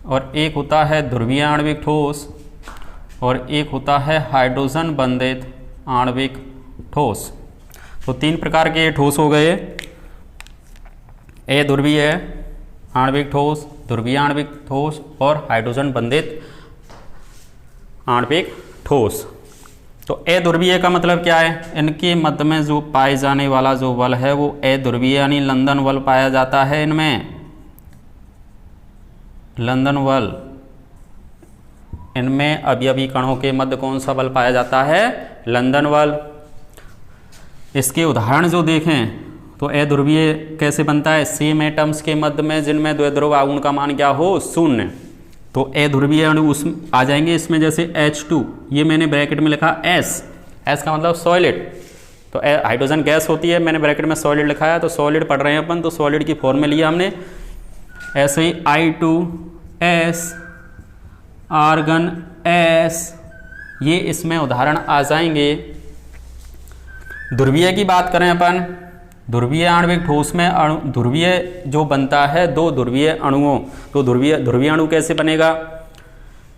और एक होता है ध्रुवीय आणविक ठोस और एक होता है हाइड्रोजन बंधित आणविक ठोस। तो 3 प्रकार के ठोस हो गए। अध्रुवीय आणविक ठोस, ध्रुवीय आणविक ठोस और हाइड्रोजन बंधित आणविक ठोस। तो अध्रुवीय का मतलब क्या है? इनके मध्य में जो पाए जाने वाला जो बल है वो अध्रुवीय यानी लंदन बल पाया जाता है इनमें। लंदन बल। इनमें अवयवी कणों के मध्य कौन सा बल पाया जाता है? लंदन बल। इसके उदाहरण जो देखें तो अध्रुवीय कैसे बनता है? सेम एटम्स के मध्य में जिनमें द्विध्रुव आघूर्ण का मान क्या हो? 0। तो अध्रुवीय अणु उस आ जाएंगे इसमें, जैसे H2, ये मैंने ब्रैकेट में लिखा S, S का मतलब सॉलिड, तो हाइड्रोजन गैस होती है, मैंने ब्रैकेट में सॉलिड लिखा है, तो सॉलिड पढ़ रहे हैं अपन, तो सॉलिड की फॉर्म में लिया हमने। ऐसे ही I2S, आर्गन S, ये इसमें उदाहरण आ जाएंगे। ध्रुवीय की बात करें अपन, ध्रुवीय आणविक ठोस में ध्रुवीय जो बनता है दो ध्रुवीय अणुओं, तो ध्रुवीय अणु कैसे बनेगा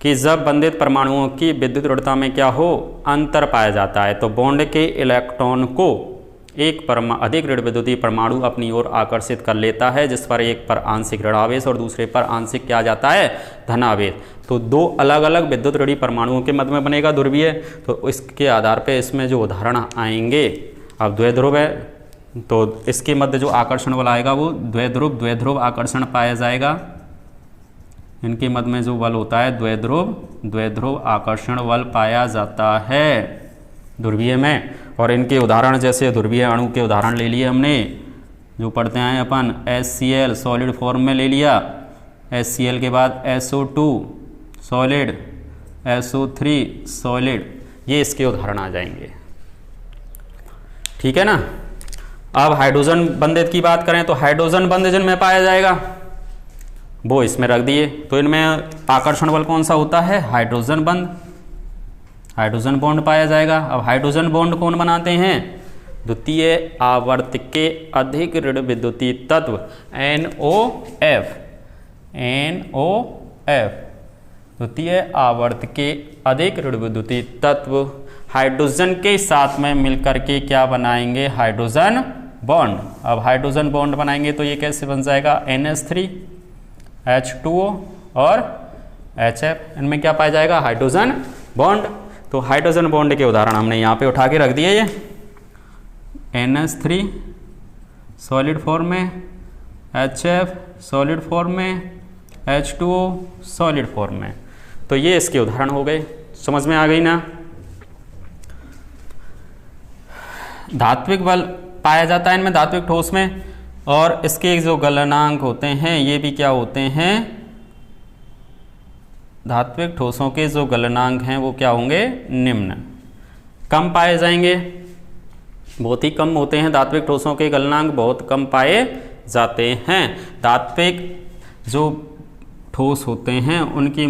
कि जब बंधित परमाणुओं की विद्युत दृढ़ता में क्या हो, अंतर पाया जाता है, तो बॉन्ड के इलेक्ट्रॉन को एक अधिक ऋण विद्युतीय परमाणु अपनी ओर आकर्षित कर लेता है, जिस पर एक पर आंशिक ऋणावेश और दूसरे पर आंशिक क्या जाता है, धनावेश। तो दो अलग अलग विद्युत ऋणी परमाणुओं के मध्य में बनेगा ध्रुवीय। तो इसके आधार पर इसमें जो उदाहरण आएंगे, अब द्विध्रुव है तो इसके मध्य जो आकर्षण बल आएगा वो द्विध्रुव आकर्षण पाया जाएगा। इनके मध्य में जो बल होता है द्विध्रुव आकर्षण बल पाया जाता है ध्रुवीय में। और इनके उदाहरण जैसे ध्रुवीय अणु के उदाहरण ले लिए हमने, जो पढ़ते हैं अपन, HCl सॉलिड फॉर्म में ले लिया, HCl के बाद SO2 सॉलिड, SO3 सॉलिड, ये इसके उदाहरण आ जाएंगे। ठीक है ना। अब हाइड्रोजन बंधित की बात करें तो हाइड्रोजन बंध जिनमें पाया जाएगा वो इसमें रख दिए, तो इनमें आकर्षण बल कौन सा होता है, हाइड्रोजन बंध, हाइड्रोजन बॉन्ड पाया जाएगा। अब हाइड्रोजन बॉन्ड कौन बनाते हैं, द्वितीय आवर्त के अधिक ऋण विद्युतीय तत्व NOF, द्वितीय आवर्त के अधिक ऋण विद्युतीय तत्व हाइड्रोजन के साथ में मिलकर के क्या बनाएंगे, हाइड्रोजन बॉन्ड। अब हाइड्रोजन बॉन्ड बनाएंगे तो ये कैसे बन जाएगा, NH3 H2O और HF, इनमें क्या पाया जाएगा, हाइड्रोजन बॉन्ड। तो हाइड्रोजन बॉन्ड के उदाहरण हमने यहाँ पे उठा के रख दिए, ये NH3 सॉलिड फॉर्म में, HF सॉलिड फॉर्म में, H2O सॉलिड फॉर्म में। तो ये इसके उदाहरण हो गए, समझ में आ गई ना। धात्विक बल पाया जाता है इनमें, धात्विक ठोस में, और इसके जो गलनांक होते हैं ये भी क्या होते हैं, धात्विक ठोसों के जो गलनांक हैं वो क्या होंगे, निम्न, कम पाए जाएंगे, बहुत ही कम होते हैं, धात्विक ठोसों के गलनांक बहुत कम पाए जाते हैं। धात्विक जो ठोस होते हैं उनकी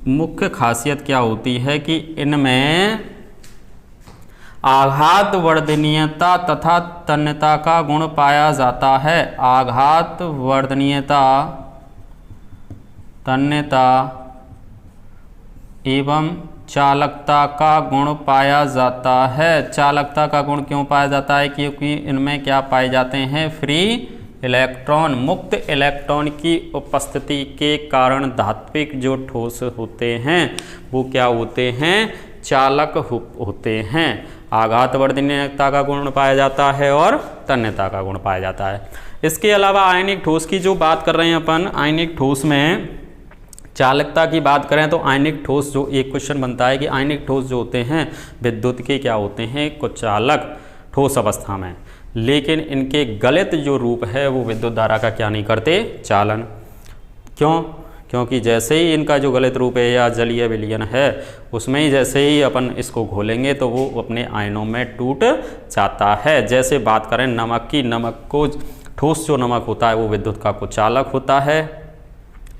मुख्य खासियत क्या होती है कि इनमें आघात वर्धनीयता तथा तन्यता का गुण पाया जाता है। आघात वर्धनीयता, तन्यता एवं चालकता का गुण पाया जाता है। चालकता का गुण क्यों पाया जाता है, क्योंकि इनमें क्या पाए जाते हैं, फ्री इलेक्ट्रॉन, मुक्त इलेक्ट्रॉन की उपस्थिति के कारण धात्विक जो ठोस होते हैं वो क्या होते हैं, चालक होते हैं। आघात वर्धनीयता का गुण पाया जाता है और तन्यता का गुण पाया जाता है। इसके अलावा आयनिक ठोस की जो बात कर रहे हैं अपन, आयनिक ठोस में चालकता की बात करें तो आयनिक ठोस, जो एक क्वेश्चन बनता है कि आयनिक ठोस जो होते हैं विद्युत के क्या होते हैं, कुछ चालक ठोस अवस्था में, लेकिन इनके गलित जो रूप है वो विद्युत धारा का क्या नहीं करते, चालन। क्यों, क्योंकि जैसे ही इनका जो गलित रूप है या जलीय विलयन है उसमें ही जैसे ही अपन इसको घोलेंगे तो वो अपने आयनों में टूट जाता है। जैसे बात करें नमक की, नमक को ठोस जो नमक होता है वो विद्युत का कुचालक होता है,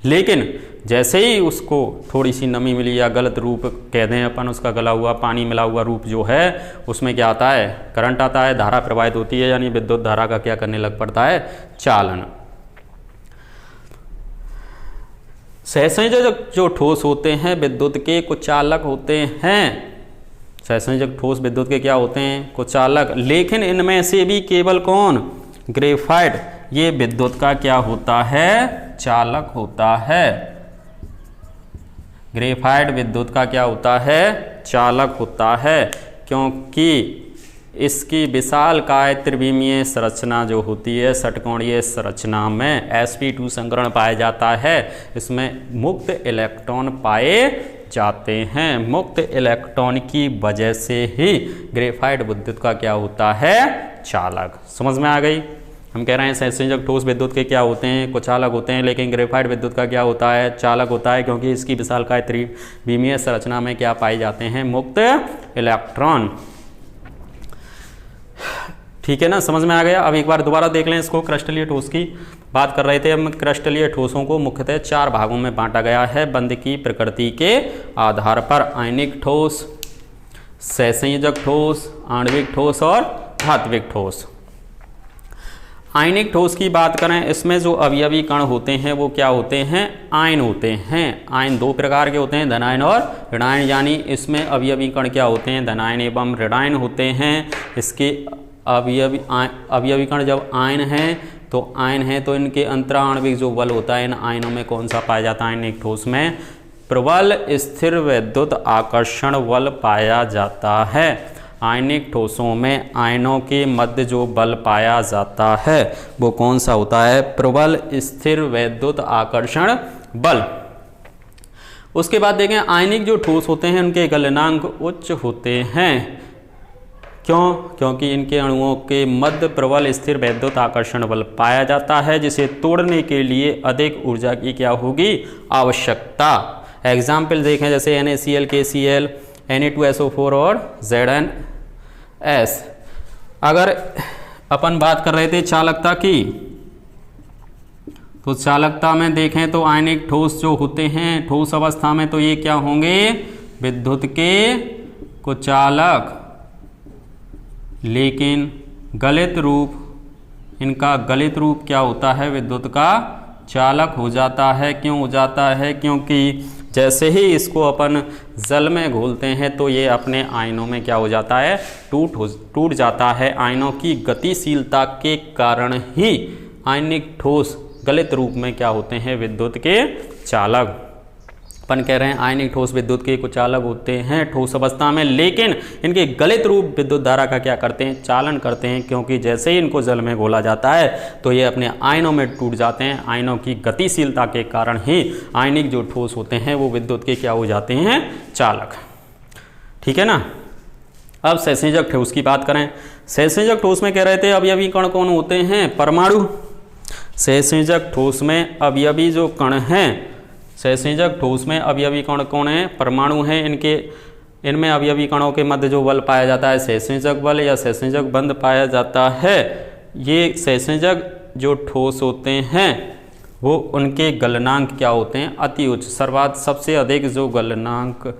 लेकिन जैसे ही उसको थोड़ी सी नमी मिली या गलत रूप कह दें अपन, उसका गला हुआ पानी मिला हुआ रूप जो है उसमें क्या आता है, करंट आता है, धारा प्रवाहित होती है, यानी विद्युत धारा का क्या करने लग पड़ता है, चालन। सहसंयोजक जो ठोस होते हैं विद्युत के कुचालक होते हैं। सहसंयोजक ठोस विद्युत के क्या होते हैं, कुचालक, लेकिन इनमें से भी केवल कौन, ग्रेफाइट, ये विद्युत का क्या होता है, चालक होता है। ग्रेफाइट विद्युत का क्या होता है, चालक होता है, क्योंकि इसकी विशालकाय त्रिविमीय संरचना जो होती है, षटकोणीय संरचना में sp2 संकरण पाया जाता है। इसमें मुक्त इलेक्ट्रॉन पाए जाते हैं। मुक्त इलेक्ट्रॉन की वजह से ही ग्रेफाइट विद्युत का क्या होता है, चालक। समझ में आ गई। हम कह रहे हैं सहसंयोजक ठोस विद्युत के क्या होते हैं, कुचालक होते हैं, लेकिन ग्रेफाइट विद्युत का क्या होता है, चालक होता है, क्योंकि इसकी विशालकाय त्रिविमीय संरचना में क्या पाए जाते हैं, मुक्त इलेक्ट्रॉन। ठीक है ना, समझ में आ गया। अब एक बार दोबारा देख लें इसको। क्रिस्टलीय ठोस की बात कर रहे थे हम। क्रिस्टलीय ठोसों को मुख्यतः 4 भागों में बांटा गया है बंध की प्रकृति के आधार पर। आयनिक ठोस, सहसंयोजक ठोस, आणविक ठोस और धात्विक ठोस। आयनिक ठोस की बात करें, इसमें जो अवयवी कण होते हैं वो क्या होते हैं, आयन होते हैं। आयन 2 प्रकार के होते हैं, धनायन और ऋणायन, यानी इसमें अवयवी कण क्या होते हैं, धनायन एवं ऋणायन होते हैं। इसके अवयवी कण जब आयन हैं तो आयन है तो इनके अंतराण्विक जो बल होता है इन आयनों में कौन सा पाया जाता है, आयनिक ठोस में प्रबल स्थिर विद्युत आकर्षण बल पाया जाता है। आयनिक ठोसों में आयनों के मध्य जो बल पाया जाता है वो कौन सा होता है, प्रबल स्थिर विद्युत आकर्षण बल। उसके बाद देखें, आयनिक जो ठोस होते हैं उनके गलनांक उच्च होते हैं। क्यों? क्योंकि इनके अणुओं के मध्य प्रबल स्थिर विद्युत आकर्षण बल पाया जाता है, जिसे तोड़ने के लिए अधिक ऊर्जा की क्या होगी, आवश्यकता। एग्जाम्पल देखें, जैसे NaCl, KCl, Na2SO4 और ZnS। अगर अपन बात कर रहे थे चालकता की, तो चालकता में देखें तो आयनिक ठोस जो होते हैं ठोस अवस्था में तो ये क्या होंगे, विद्युत के कुचालक, लेकिन गलित रूप, इनका गलित रूप क्या होता है, विद्युत का चालक हो जाता है। क्यों हो जाता है? क्योंकि जैसे ही इसको अपन जल में घोलते हैं तो ये अपने आयनों में क्या हो जाता है, टूट जाता है। आयनों की गतिशीलता के कारण ही आयनिक ठोस गलित रूप में क्या होते हैं, विद्युत के चालक। अपन कह रहे हैं आयनिक ठोस विद्युत के कुचालक होते हैं ठोस अवस्था में, लेकिन इनके गलित रूप विद्युत धारा का क्या करते हैं, चालन करते हैं। क्योंकि जैसे ही इनको जल में घोला जाता है तो ये अपने आयनों में टूट जाते हैं। आयनों की गतिशीलता के कारण ही आयनिक जो ठोस होते हैं वो विद्युत के क्या हो जाते हैं, चालक। ठीक है ना। अब सहसंयोजक ठोस की बात करें। सहसंयोजक ठोस में कह रहे थे अवयवी कण कौन होते हैं, परमाणु। सहसंयोजक ठोस में अवयवी जो कण हैं, सहसंयोजक ठोस में अवयवी कण कौन है, परमाणु हैं। इनमें अवयवी कणों के मध्य जो बल पाया जाता है सहसंयोजक बल या सहसंयोजक बंध पाया जाता है। ये सहसंयोजक जो ठोस होते हैं वो उनके गलनांक क्या होते हैं, अति उच्च। सबसे अधिक जो गलनांक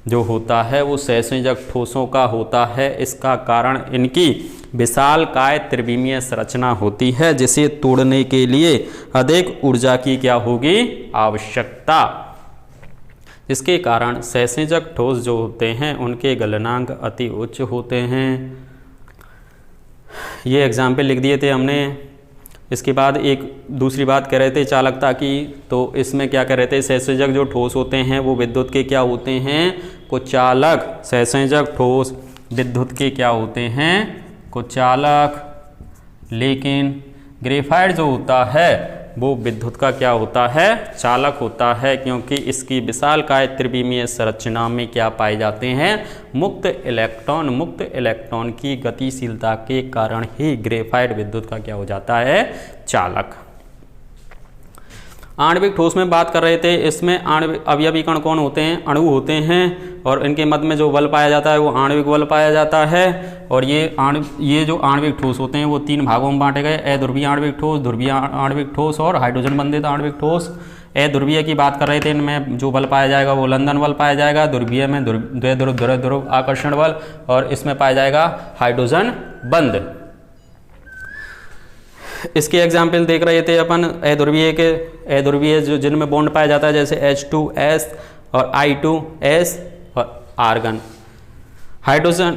जो होता है वो सहसंयोजक ठोसों का होता है। इसका कारण इनकी विशालकाय त्रिविमीय संरचना होती है, जिसे तोड़ने के लिए अधिक ऊर्जा की क्या होगी, आवश्यकता। इसके कारण सहसंयोजक ठोस जो होते हैं उनके गलनांक अति उच्च होते हैं। ये एग्जाम्पल लिख दिए थे हमने। इसके बाद एक दूसरी बात कह रहे थे चालकता की, तो इसमें क्या कह रहे थे, सहसंयोजक जो ठोस होते हैं वो विद्युत के क्या होते हैं, कुचालक। सहसंयोजक ठोस विद्युत के क्या होते हैं, कुचालक। लेकिन ग्रेफाइट जो होता है वो विद्युत का क्या होता है, चालक होता है। क्योंकि इसकी विशालकाय त्रिविमीय संरचना में क्या पाए जाते हैं, मुक्त इलेक्ट्रॉन। मुक्त इलेक्ट्रॉन की गतिशीलता के कारण ही ग्रेफाइट विद्युत का क्या हो जाता है, चालक। आणविक ठोस में बात कर रहे थे। इसमें आणविक अवयवी कण कौन होते हैं, अणु होते हैं, और इनके मध्य में जो बल पाया जाता है वो आणविक बल पाया जाता है। और ये जो आणविक ठोस होते हैं वो 3 भागों में बांटे गए, अध्रुवीय आणविक ठोस, ध्रुवीय आणविक ठोस और हाइड्रोजन बंधित आणविक ठोस। अध्रुवीय की बात कर रहे थे, इनमें जो बल पाया जाएगा वो लंदन बल पाया जाएगा। ध्रुवीय में ध्रुव आकर्षण बल, और इसमें पाया जाएगा हाइड्रोजन बंध। इसके एग्जाम्पल देख रहे थे अपन अध्रुवीय जो जिनमें बॉन्ड पाया जाता है, जैसे H2S और I2S और आर्गन। हाइड्रोजन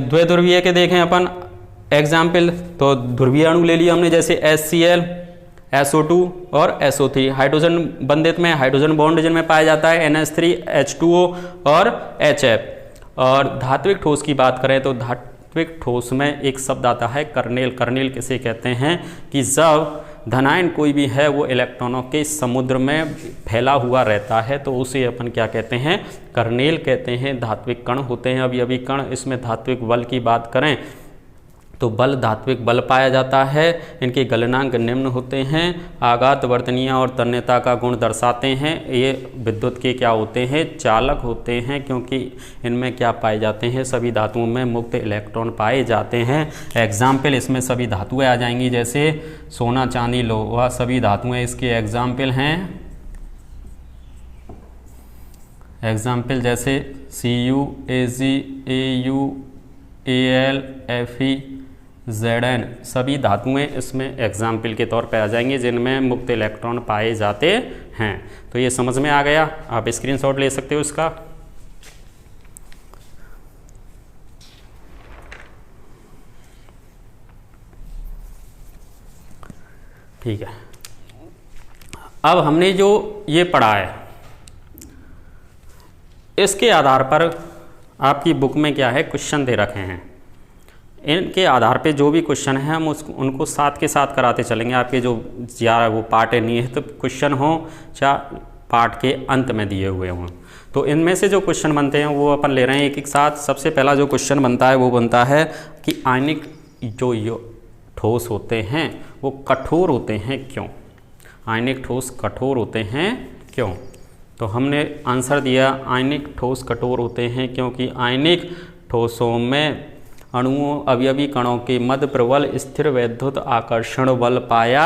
द्विध्रुवीय के देखें अपन एग्जाम्पल, तो ध्रुवीय अणु ले लिया हमने, जैसे HCl, SO2 और SO3। हाइड्रोजन बंधित में हाइड्रोजन बॉन्ड जिनमें पाया जाता है NH3, H2O और HF। और धात्विक ठोस की बात करें तो धात्विक ठोस में एक शब्द आता है कर्नेल। कर्नेल किसे कहते हैं कि जब धनायन कोई भी है वो इलेक्ट्रॉनों के समुद्र में फैला हुआ रहता है तो उसे अपन क्या कहते हैं, कर्नेल कहते हैं। धात्विक कण होते हैं अवयवी कण। इसमें धात्विक बल की बात करें तो बल धात्विक बल पाया जाता है। इनके गलनांक निम्न होते हैं, आघात वर्तनीयता और तन्यता का गुण दर्शाते हैं। ये विद्युत के क्या होते हैं, चालक होते हैं, क्योंकि इनमें क्या पाए जाते हैं, सभी धातुओं में मुक्त इलेक्ट्रॉन पाए जाते हैं। एग्जाम्पल इसमें सभी धातुएं आ जाएंगी, जैसे सोना चांदी लोहा सभी धातुएं इसके एग्जाम्पल हैं। एग्जाम्पल जैसे Cu, Ag, Au, Al, Fe, Zn सभी धातुएं इसमें एग्जाम्पल के तौर पर आ जाएंगे जिनमें मुक्त इलेक्ट्रॉन पाए जाते हैं। तो ये समझ में आ गया, आप स्क्रीनशॉट ले सकते हो इसका। ठीक है, अब हमने जो ये पढ़ा है इसके आधार पर आपकी बुक में क्या है, क्वेश्चन दे रखे हैं। इनके आधार पे जो भी क्वेश्चन है हम उनको साथ के साथ कराते चलेंगे। आपके जो यार वो पार्ट निहित क्वेश्चन हो चाहे पार्ट के अंत में दिए हुए हों, तो इनमें से जो क्वेश्चन बनते हैं वो अपन ले रहे हैं एक एक साथ। सबसे पहला जो क्वेश्चन बनता है वो बनता है कि आयनिक जो ठोस होते हैं वो कठोर होते हैं क्यों। आयनिक ठोस कठोर होते हैं क्यों? तो हमने आंसर दिया आयनिक ठोस कठोर होते हैं क्योंकि आयनिक ठोसों में अणुओं अवयवी कणों के मध्य प्रबल स्थिर वैद्युत आकर्षण बल पाया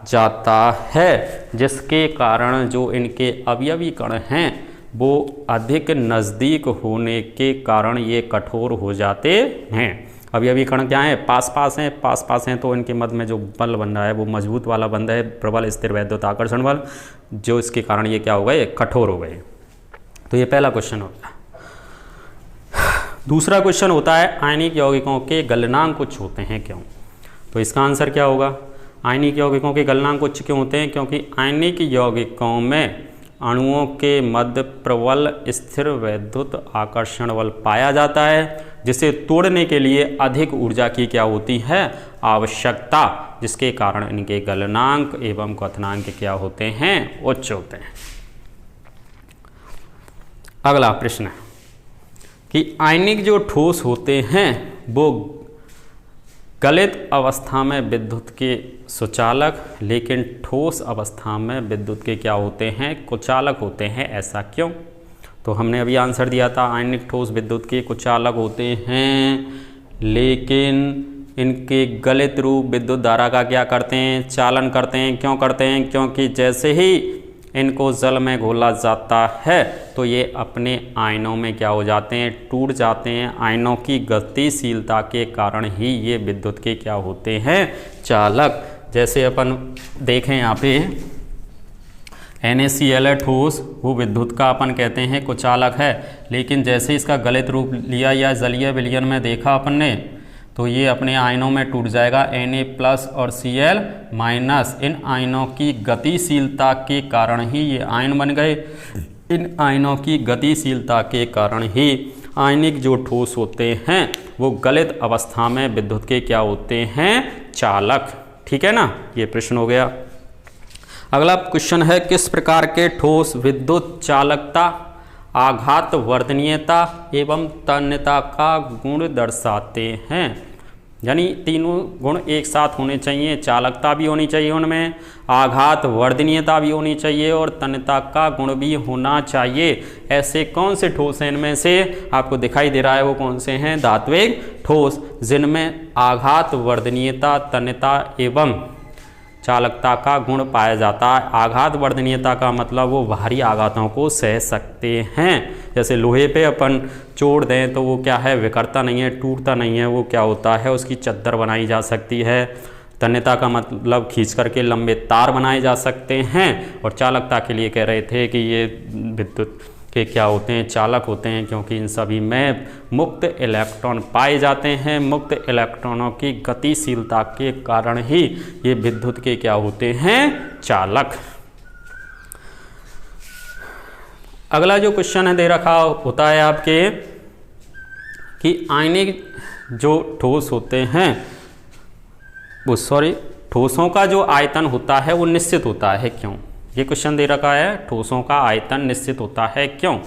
जाता है, जिसके कारण जो इनके अवयवी कण हैं वो अधिक नज़दीक होने के कारण ये कठोर हो जाते हैं। अवयवी कण क्या है, पास पास हैं, तो इनके मध्य में जो बल बन रहा है वो मजबूत वाला बन रहा है, प्रबल स्थिर वैद्युत आकर्षण बल, जो इसके कारण ये क्या हो गए, कठोर हो गए। तो ये पहला क्वेश्चन हो गया। दूसरा क्वेश्चन होता है आयनिक यौगिकों के गलनांक उच्च होते हैं क्यों। तो इसका आंसर क्या होगा, आयनिक यौगिकों के गलनांक उच्च क्यों होते हैं, क्योंकि आयनिक यौगिकों में अणुओं के मध्य प्रबल स्थिर वैद्युत आकर्षण बल पाया जाता है, जिसे तोड़ने के लिए अधिक ऊर्जा की क्या होती है, आवश्यकता, जिसके कारण इनके गलनांक एवं क्वथनांक क्या होते हैं, उच्च होते हैं। अगला प्रश्न है कि आयनिक जो ठोस होते हैं वो गलित अवस्था में विद्युत के सुचालक, लेकिन ठोस अवस्था में विद्युत के क्या होते हैं, कुचालक होते हैं, ऐसा क्यों। तो हमने अभी आंसर दिया था आयनिक ठोस विद्युत के कुचालक होते हैं, लेकिन इनके गलित रूप विद्युत धारा का क्या करते हैं, चालन करते हैं। क्यों करते हैं, क्योंकि जैसे ही इनको जल में घोला जाता है तो ये अपने आयनों में क्या हो जाते हैं, टूट जाते हैं। आयनों की गतिशीलता के कारण ही ये विद्युत के क्या होते हैं, चालक। जैसे अपन देखें यहाँ पे NaCl है ठोस, वो विद्युत का अपन कहते हैं कुचालक है, लेकिन जैसे इसका गलित रूप लिया या जलीय विलयन में देखा अपन ने तो ये अपने आयनों में टूट जाएगा, Na+ और Cl-। इन आयनों की गतिशीलता के कारण ही ये आयन बन गए। इन आयनों की गतिशीलता के कारण ही आयनिक जो ठोस होते हैं वो गलित अवस्था में विद्युत के क्या होते हैं, चालक। ठीक है ना, ये प्रश्न हो गया। अगला क्वेश्चन है किस प्रकार के ठोस विद्युत चालकता, आघात वर्धनीयता एवं तन्यता का गुण दर्शाते हैं। यानी तीनों गुण एक साथ होने चाहिए, चालकता भी होनी चाहिए उनमें, आघात वर्धनीयता भी होनी चाहिए और तन्यता का गुण भी होना चाहिए। ऐसे कौन से ठोस हैं इनमें से, आपको दिखाई दे रहा है वो कौन से हैं, धात्विक ठोस, जिनमें आघात वर्धनीयता तन्यता एवं चालकता का गुण पाया जाता है। आघात वर्धनीयता का मतलब वो भारी आघातों को सह सकते हैं। जैसे लोहे पे अपन चोट दें तो वो क्या है, विकरता नहीं है, टूटता नहीं है, वो क्या होता है, उसकी चद्दर बनाई जा सकती है। तन्यता का मतलब खींच करके लंबे तार बनाए जा सकते हैं। और चालकता के लिए कह रहे थे कि ये विद्युत के क्या होते हैं, चालक होते हैं, क्योंकि इन सभी में मुक्त इलेक्ट्रॉन पाए जाते हैं। मुक्त इलेक्ट्रॉनों की गतिशीलता के कारण ही ये विद्युत के क्या होते हैं, चालक। अगला जो क्वेश्चन है दे रखा होता है आपके कि आयनिक जो ठोस होते हैं वो ठोसों का जो आयतन होता है वो निश्चित होता है क्यों। ये क्वेश्चन दे रखा है, ठोसों का आयतन निश्चित होता है क्यों।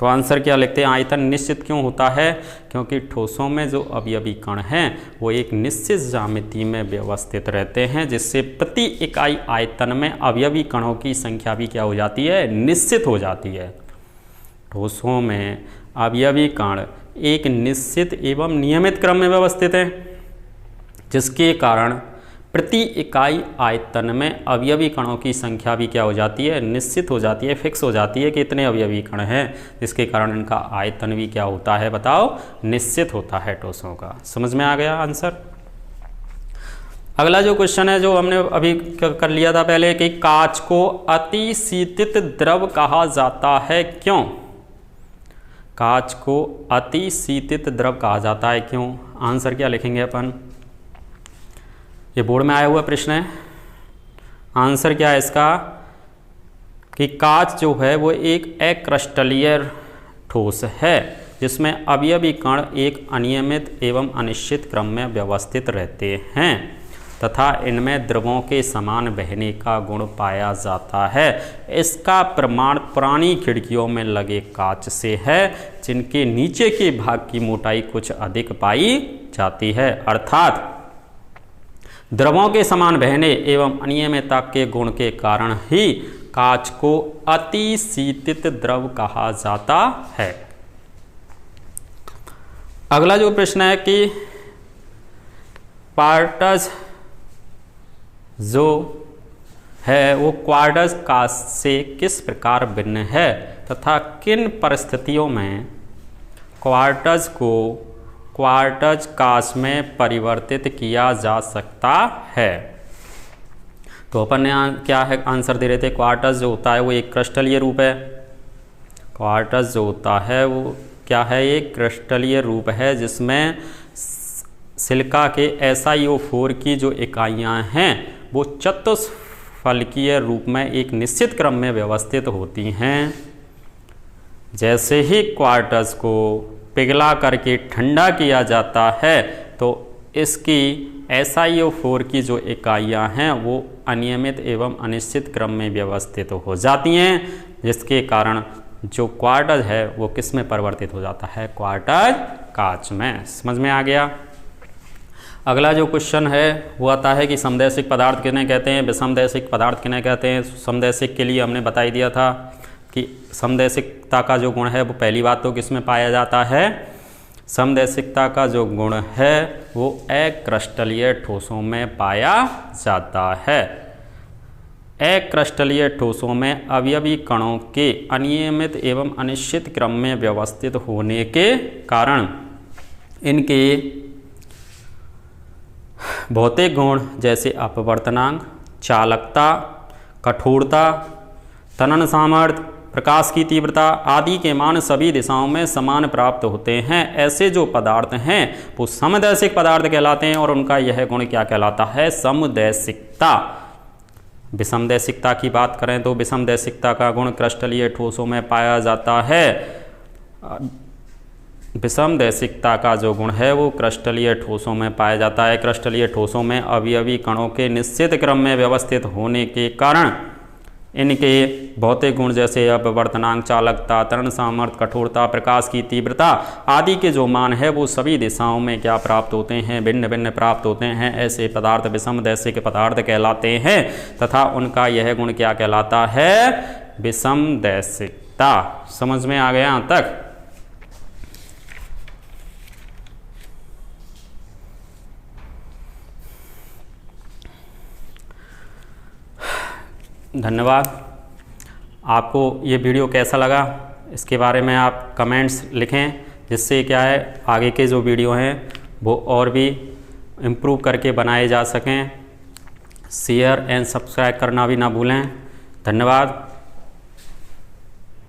तो आंसर क्या लिखते हैं, आयतन निश्चित क्यों होता है, क्योंकि ठोसों में जो अवयवी कण हैं वो एक निश्चित ज्यामिति में व्यवस्थित रहते हैं, जिससे प्रति इकाई आयतन में अवयवी कणों की संख्या भी क्या हो जाती है, निश्चित हो जाती है। ठोसों में अवयवी कण एक निश्चित एवं नियमित क्रम में व्यवस्थित हैं, जिसके कारण प्रति इकाई आयतन में अवयवी कणों की संख्या भी क्या हो जाती है, निश्चित हो जाती है, फिक्स हो जाती है कि इतने अवयवी कण हैं, जिसके कारण इनका आयतन भी क्या होता है, बताओ, निश्चित होता है ठोसों का। समझ में आ गया आंसर। अगला जो क्वेश्चन है जो हमने अभी कर लिया था पहले कि कांच को अतिशीतित द्रव कहा जाता है, क्यों? कांच को अतिशीतित द्रव कहा जाता है, क्यों? आंसर क्या लिखेंगे अपन, ये बोर्ड में आया हुआ प्रश्न है। आंसर क्या है इसका कि कांच जो है वो एक अक्रिस्टलीय ठोस है, जिसमें अवयवी कण एक अनियमित एवं अनिश्चित क्रम में व्यवस्थित रहते हैं तथा इनमें द्रवों के समान बहने का गुण पाया जाता है। इसका प्रमाण पुरानी खिड़कियों में लगे कांच से है, जिनके नीचे के भाग की मोटाई कुछ अधिक पाई जाती है, अर्थात द्रवों के समान बहने एवं अनियमितता के गुण के कारण ही कांच को अतिशीतित द्रव कहा जाता है। अगला जो प्रश्न है कि क्वार्ट्ज जो है वो क्वार्ट्ज कांच से किस प्रकार भिन्न है तथा किन परिस्थितियों में क्वार्ट्ज को क्वार्ट्ज कांच में परिवर्तित किया जा सकता है। तो अपन ने क्या है आंसर दे रहे थे, क्वार्ट्ज जो होता है वो एक क्रिस्टलीय रूप है। क्वार्ट्ज जो होता है वो क्या है, एक क्रिस्टलीय रूप है जिसमें सिलिका के SiO4 की जो इकाइयाँ हैं वो चतुष्फलकीय रूप में एक निश्चित क्रम में व्यवस्थित होती हैं। जैसे ही क्वार्ट्ज को पिघला करके ठंडा किया जाता है तो इसकी SiO4 की जो इकाइयाँ हैं वो अनियमित एवं अनिश्चित क्रम में व्यवस्थित हो जाती हैं, जिसके कारण जो क्वार्ट्ज है वो किस में परिवर्तित हो जाता है, क्वार्ट्ज कांच में। समझ में आ गया। अगला जो क्वेश्चन है वो आता है कि समदैशिक पदार्थ किन्हें कहते हैं, विषमदैशिक पदार्थ किन्हें कहते हैं। समदैशिक के लिए हमने बता ही दिया था कि समदैशिकता का जो गुण है वो पहली बात तो किस में पाया जाता है, समदैशिकता का जो गुण है वो अक्रिस्टलीय ठोसों में पाया जाता है। अक्रिस्टलीय ठोसों में अवयवी कणों के अनियमित एवं अनिश्चित क्रम में व्यवस्थित होने के कारण इनके भौतिक गुण जैसे अपवर्तनांक, चालकता, कठोरता, तनन सामर्थ्य, प्रकाश की तीव्रता आदि के मान सभी दिशाओं में समान प्राप्त होते हैं। ऐसे जो पदार्थ हैं वो समदैशिक पदार्थ कहलाते हैं और उनका यह गुण क्या कहलाता है, समदैशिकता। विषमदैशिकता की बात करें तो विषमदैशिकता का गुण क्रिस्टलीय ठोसों में पाया जाता है। विषमदैशिकता का जो गुण है वो क्रिस्टलीय ठोसों में पाया जाता है। क्रिस्टलीय ठोसों में अवयवी कणों के निश्चित क्रम में व्यवस्थित होने के कारण इनके भौतिक गुण जैसे अपवर्तनांक, चालकता, त्वरण सामर्थ्य, कठोरता, प्रकाश की तीव्रता आदि के जो मान है वो सभी दिशाओं में क्या प्राप्त होते हैं, भिन्न भिन्न प्राप्त होते हैं। ऐसे पदार्थ विषमदैशिक पदार्थ कहलाते हैं तथा उनका यह गुण क्या कहलाता है, विषमदैशिकता। समझ में आ गया यहाँ तक। धन्यवाद। आपको ये वीडियो कैसा लगा इसके बारे में आप कमेंट्स लिखें, जिससे क्या है आगे के जो वीडियो हैं वो और भी इम्प्रूव करके बनाए जा सकें। शेयर एंड सब्सक्राइब करना भी ना भूलें। धन्यवाद।